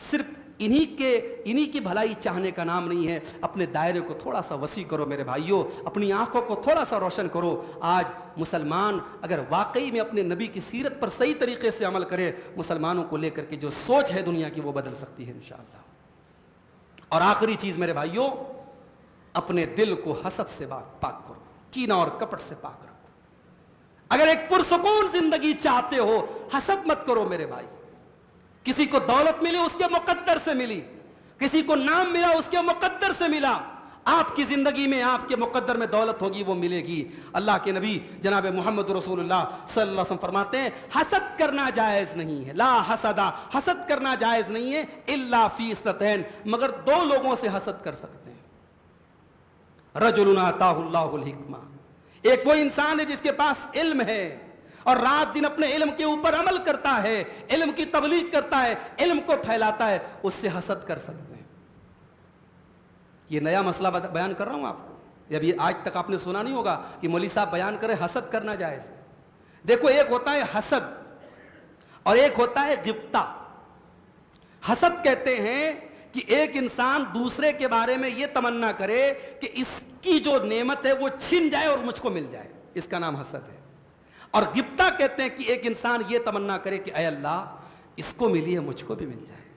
صرف انہی کی بھلائی چاہنے کا نام نہیں ہے۔ اپنے دائرے کو تھوڑا سا وسیع کرو میرے بھائیوں، اپنی آنکھوں کو تھوڑا سا روشن کرو۔ آج مسلمان اگر واقعی میں اپنے نبی کی سیرت پر صحیح طریقے سے عمل کرے، مسلمانوں کو لے کر کے جو سوچ ہے دنیا کی وہ بدل سکتی ہے انشاءاللہ۔ اور آخری چیز میرے بھائیوں، اپنے دل کو حسد سے پاک کرو، کینہ اور کپٹ سے پاک رکھو۔ اگر ایک پرسکون زندگی چاہتے ہو، حسد مت کرو میرے بھائی۔ کسی کو دولت ملی اس کے مقدر سے ملی، کسی کو نام ملا اس کے مقدر سے ملا۔ آپ کی زندگی میں، آپ کے مقدر میں دولت ہوگی، وہ ملے گی۔ اللہ کے نبی جناب محمد رسول اللہ صلی اللہ علیہ وسلم فرماتے ہیں حسد کرنا جائز نہیں ہے، لا حسدا، حسد کرنا جائز نہیں ہے، الا فی اثنتین، مگر دو لوگوں سے حسد کر سکتے ہیں۔ رجل آتاہ اللہ الحکمہ، ایک وہ انسان ہے جس کے پاس علم ہے اور رات دن اپنے علم کے اوپر عمل کرتا ہے، علم کی تبلیغ کرتا ہے، علم کو پھیلاتا ہے، اس سے حسد کر سکتے ہیں۔ یہ نیا مسئلہ بیان کر رہا ہوں آپ کو، ابھی آج تک آپ نے سنا نہیں ہوگا کہ مولوی صاحب بیان کرے حسد کرنا جائز ہے۔ دیکھو، ایک ہوتا ہے حسد اور ایک ہوتا ہے غبطہ۔ حسد کہتے ہیں کہ ایک انسان دوسرے کے بارے میں یہ تمنا کرے کہ اس کی جو نعمت ہے وہ چھن جائے اور مجھ کو مل جائے، اس کا نام حسد ہے۔ اور غبطہ کہتے ہیں کہ ایک انسان یہ تمنا کرے کہ اے اللہ اس کو ملی ہے مجھ کو بھی مل جائے۔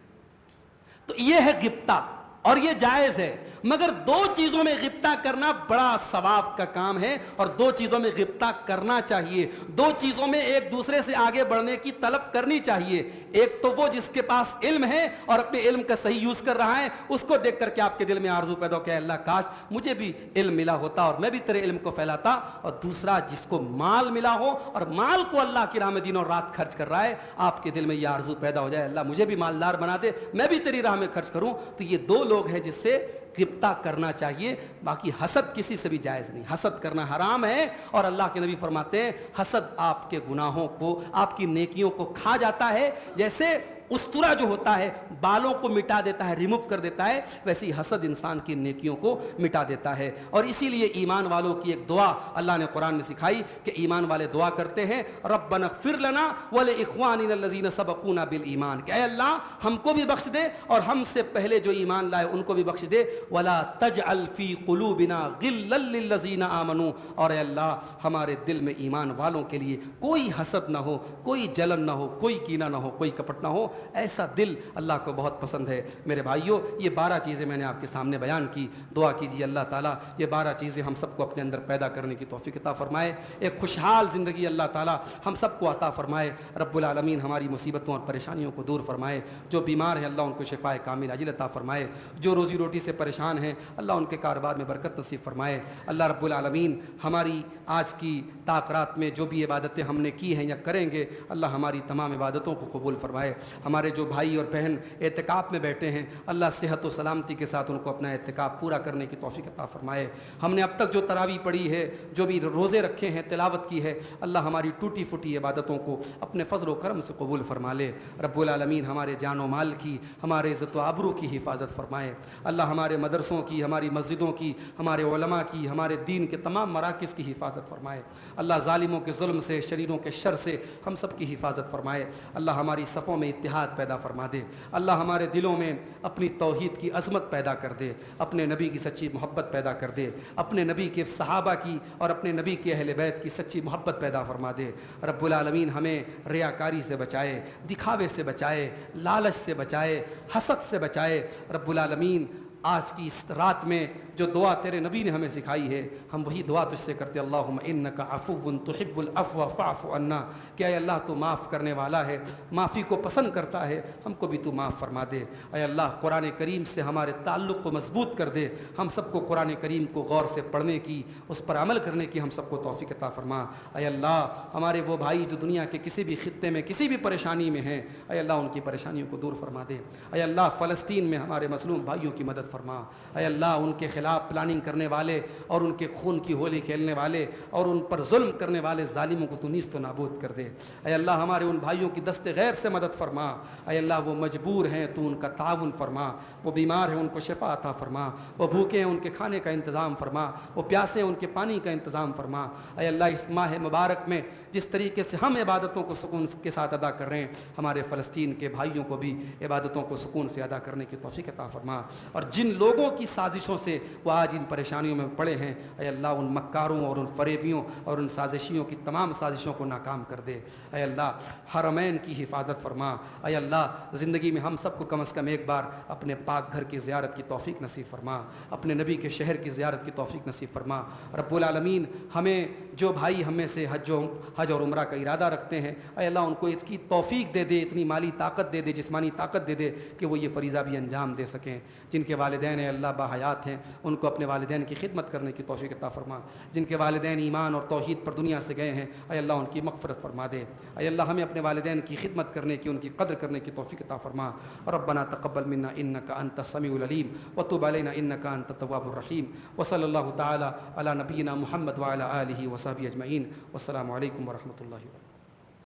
تو یہ ہے غبطہ اور یہ جائز ہے، مگر دو چیزوں میں غبطہ کرنا بڑا ثواب کا کام ہے اور دو چیزوں میں غبطہ کرنا چاہیے۔ دو چیزوں میں ایک دوسرے سے آگے بڑھنے کی طلب کرنی چاہیے۔ ایک تو وہ جس کے پاس علم ہے اور اپنے علم کا صحیح یوز کر رہا ہے، اس کو دیکھ کر کے آپ کے دل میں آرزو پیدا ہو کہ اللہ کاش مجھے بھی علم ملا ہوتا اور میں بھی تیرے علم کو پھیلاتا۔ اور دوسرا جس کو مال ملا ہو اور مال کو اللہ کی راہ میں دن اور رات خرچ کر رہا ہے، آپ کے دل میں یہ آرزو پیدا ہو جائے اللہ مجھے بھی مالدار بنا دے، میں بھی تیری راہ میں خرچ کروں۔ تو یہ دو لوگ ہیں جس سے غبطہ کرنا چاہیے، باقی حسد کسی سے بھی جائز نہیں، حسد کرنا حرام ہے۔ اور اللہ کے نبی فرماتے ہیں حسد آپ کے گناہوں کو، آپ کی نیکیوں کو کھا جاتا ہے، جیسے استورا جو ہوتا ہے بالوں کو مٹا دیتا ہے، ریموو کر دیتا ہے، ویسے ہی حسد انسان کی نیکیوں کو مٹا دیتا ہے۔ اور اسی لیے ایمان والوں کی ایک دعا اللہ نے قرآن میں سکھائی کہ ایمان والے دعا کرتے ہیں ربنا اغفر لنا ولاخواننا الذین سبقونا بالایمان، کہ اے اللہ ہم کو بھی بخش دے اور ہم سے پہلے جو ایمان لائے ان کو بھی بخش دے، ولا تجعل فی قلوبنا غلا للذین آمنوا، اور اے اللہ ہمارے دل میں ایمان والوں کے لیے کوئی حسد نہ ہو، کوئی جلن نہ ہو، کوئی کینہ نہ ہو، کوئی کپٹ نہ ہو۔ ایسا دل اللہ کو بہت پسند ہے۔ میرے بھائیوں، یہ 12 چیزیں میں نے آپ کے سامنے بیان کی۔ دعا کیجیے اللہ تعالیٰ یہ 12 چیزیں ہم سب کو اپنے اندر پیدا کرنے کی توفیق عطا فرمائے، ایک خوشحال زندگی اللہ تعالیٰ ہم سب کو عطا فرمائے۔ رب العالمین ہماری مصیبتوں اور پریشانیوں کو دور فرمائے۔ جو بیمار ہیں اللہ ان کو شفائے کامل عاجل عطا فرمائے، جو روزی روٹی سے پریشان ہیں اللہ ان کے کاروبار میں برکت نصیب فرمائے۔ اللہ رب العالمین ہماری آج کی تاخرات میں جو بھی عبادتیں ہم نے کی ہیں یا کریں گے، اللہ ہماری تمام عبادتوں کو قبول فرمائے۔ ہمارے جو بھائی اور بہن اعتکاف میں بیٹھے ہیں اللہ صحت و سلامتی کے ساتھ ان کو اپنا اعتکاف پورا کرنے کی توفیق عطا فرمائے۔ ہم نے اب تک جو تراویح پڑھی ہے، جو بھی روزے رکھے ہیں، تلاوت کی ہے، اللہ ہماری ٹوٹی پھوٹی عبادتوں کو اپنے فضل و کرم سے قبول فرما لے۔ رب العالمین ہمارے جان و مال کی، ہمارے عزت و آبرو کی حفاظت فرمائے۔ اللہ ہمارے مدرسوں کی، ہماری مسجدوں کی، ہمارے علماء کی، ہمارے دین کے تمام مراکز کی حفاظت فرمائے۔ اللہ ظالموں کے ظلم سے، شریروں کے شر سے ہم سب کی حفاظت فرمائے۔ اللہ ہماری صفوں میں اتحاد پیدا فرما دے۔ اللہ ہمارے دلوں میں اپنی توحید کی عظمت پیدا کر دے، اپنے نبی کی سچی محبت پیدا کر دے، اپنے نبی کے صحابہ کی اور اپنے نبی کے اہل بیت کی سچی محبت پیدا فرما دے۔ رب العالمین ہمیں ریاکاری سے بچائے، دکھاوے سے بچائے، لالچ سے بچائے، حسد سے بچائے۔ رب العالمین آج کی اس رات میں جو دعا تیرے نبی نے ہمیں سکھائی ہے، ہم وہی دعا تجھ سے کرتے، اللہم انک عفو تحب العفو فاعف عنا، کہ اے اللہ تو معاف کرنے والا ہے، معافی کو پسند کرتا ہے، ہم کو بھی تو معاف فرما دے۔ اے اللہ قرآن کریم سے ہمارے تعلق کو مضبوط کر دے، ہم سب کو قرآن کریم کو غور سے پڑھنے کی، اس پر عمل کرنے کی ہم سب کو توفیق عطا فرما۔ اے اللہ ہمارے وہ بھائی جو دنیا کے کسی بھی خطے میں کسی بھی پریشانی میں ہیں، اے اللہ ان کی پریشانیوں کو دور فرما دے۔ اے اللہ فلسطین میں ہمارے مظلوم بھائیوں کی مدد فرما۔ اے اللہ ان کے خلاف پلاننگ کرنے والے اور ان کے خون کی ہولی کھیلنے والے اور ان پر ظلم کرنے والے ظالموں کو تو نیست و نابود کر دے۔ اے اللہ ہمارے ان بھائیوں کی دست غیب سے مدد فرما۔ اے اللہ وہ مجبور ہیں تو ان کا تعاون فرما، وہ بیمار ہیں ان کو شفا عطا فرما، وہ بھوکے ہیں ان کے کھانے کا انتظام فرما، وہ پیاسے ہیں ان کے پانی کا انتظام فرما۔ اے اللہ اس ماہ مبارک میں جس طریقے سے ہم عبادتوں کو سکون کے ساتھ ادا کر رہے ہیں، ہمارے فلسطین کے بھائیوں کو بھی عبادتوں کو سکون سے ادا کرنے کی توفیق عطا فرما۔ اور جن لوگوں کی سازشوں سے وہ آج ان پریشانیوں میں پڑے ہیں، اے اللہ ان مکاروں اور ان فریبیوں اور ان سازشیوں کی تمام سازشوں کو ناکام کر دے۔ اے اللہ حرمین کی حفاظت فرما۔ اے اللہ زندگی میں ہم سب کو کم از کم ایک بار اپنے پاک گھر کی زیارت کی توفیق نصیب فرما، اپنے نبی کے شہر کی زیارت کی توفیق نصیب فرما۔ رب العالمین ہمیں جو بھائی ہم میں سے حج اور عمرہ کا ارادہ رکھتے ہیں، اے اللہ ان کو اس کی توفیق دے دے، اتنی مالی طاقت دے دے، جسمانی طاقت دے دے کہ وہ یہ فریضہ بھی انجام دے سکیں۔ جن کے والدین اے اللہ باحیات ہیں ان کو اپنے والدین کی خدمت کرنے کی توفیق عطا فرما۔ جن کے والدین ایمان اور توحید پر دنیا سے گئے ہیں، اے اللہ ان کی مغفرت فرما دے۔ اے اللہ ہمیں اپنے والدین کی خدمت کرنے کی، ان کی قدر کرنے کی توفیق عطا فرما۔ ربنا تقبل منا انک انت السمیع العلیم وتب علینا انک انت التواب الرحیم، وصلی اللہ تعالی علی نبینا محمد وعلی آلہ وصحبہ اجمعین، والسلام علیکم ورحمۃ اللہ وبرکاتہ۔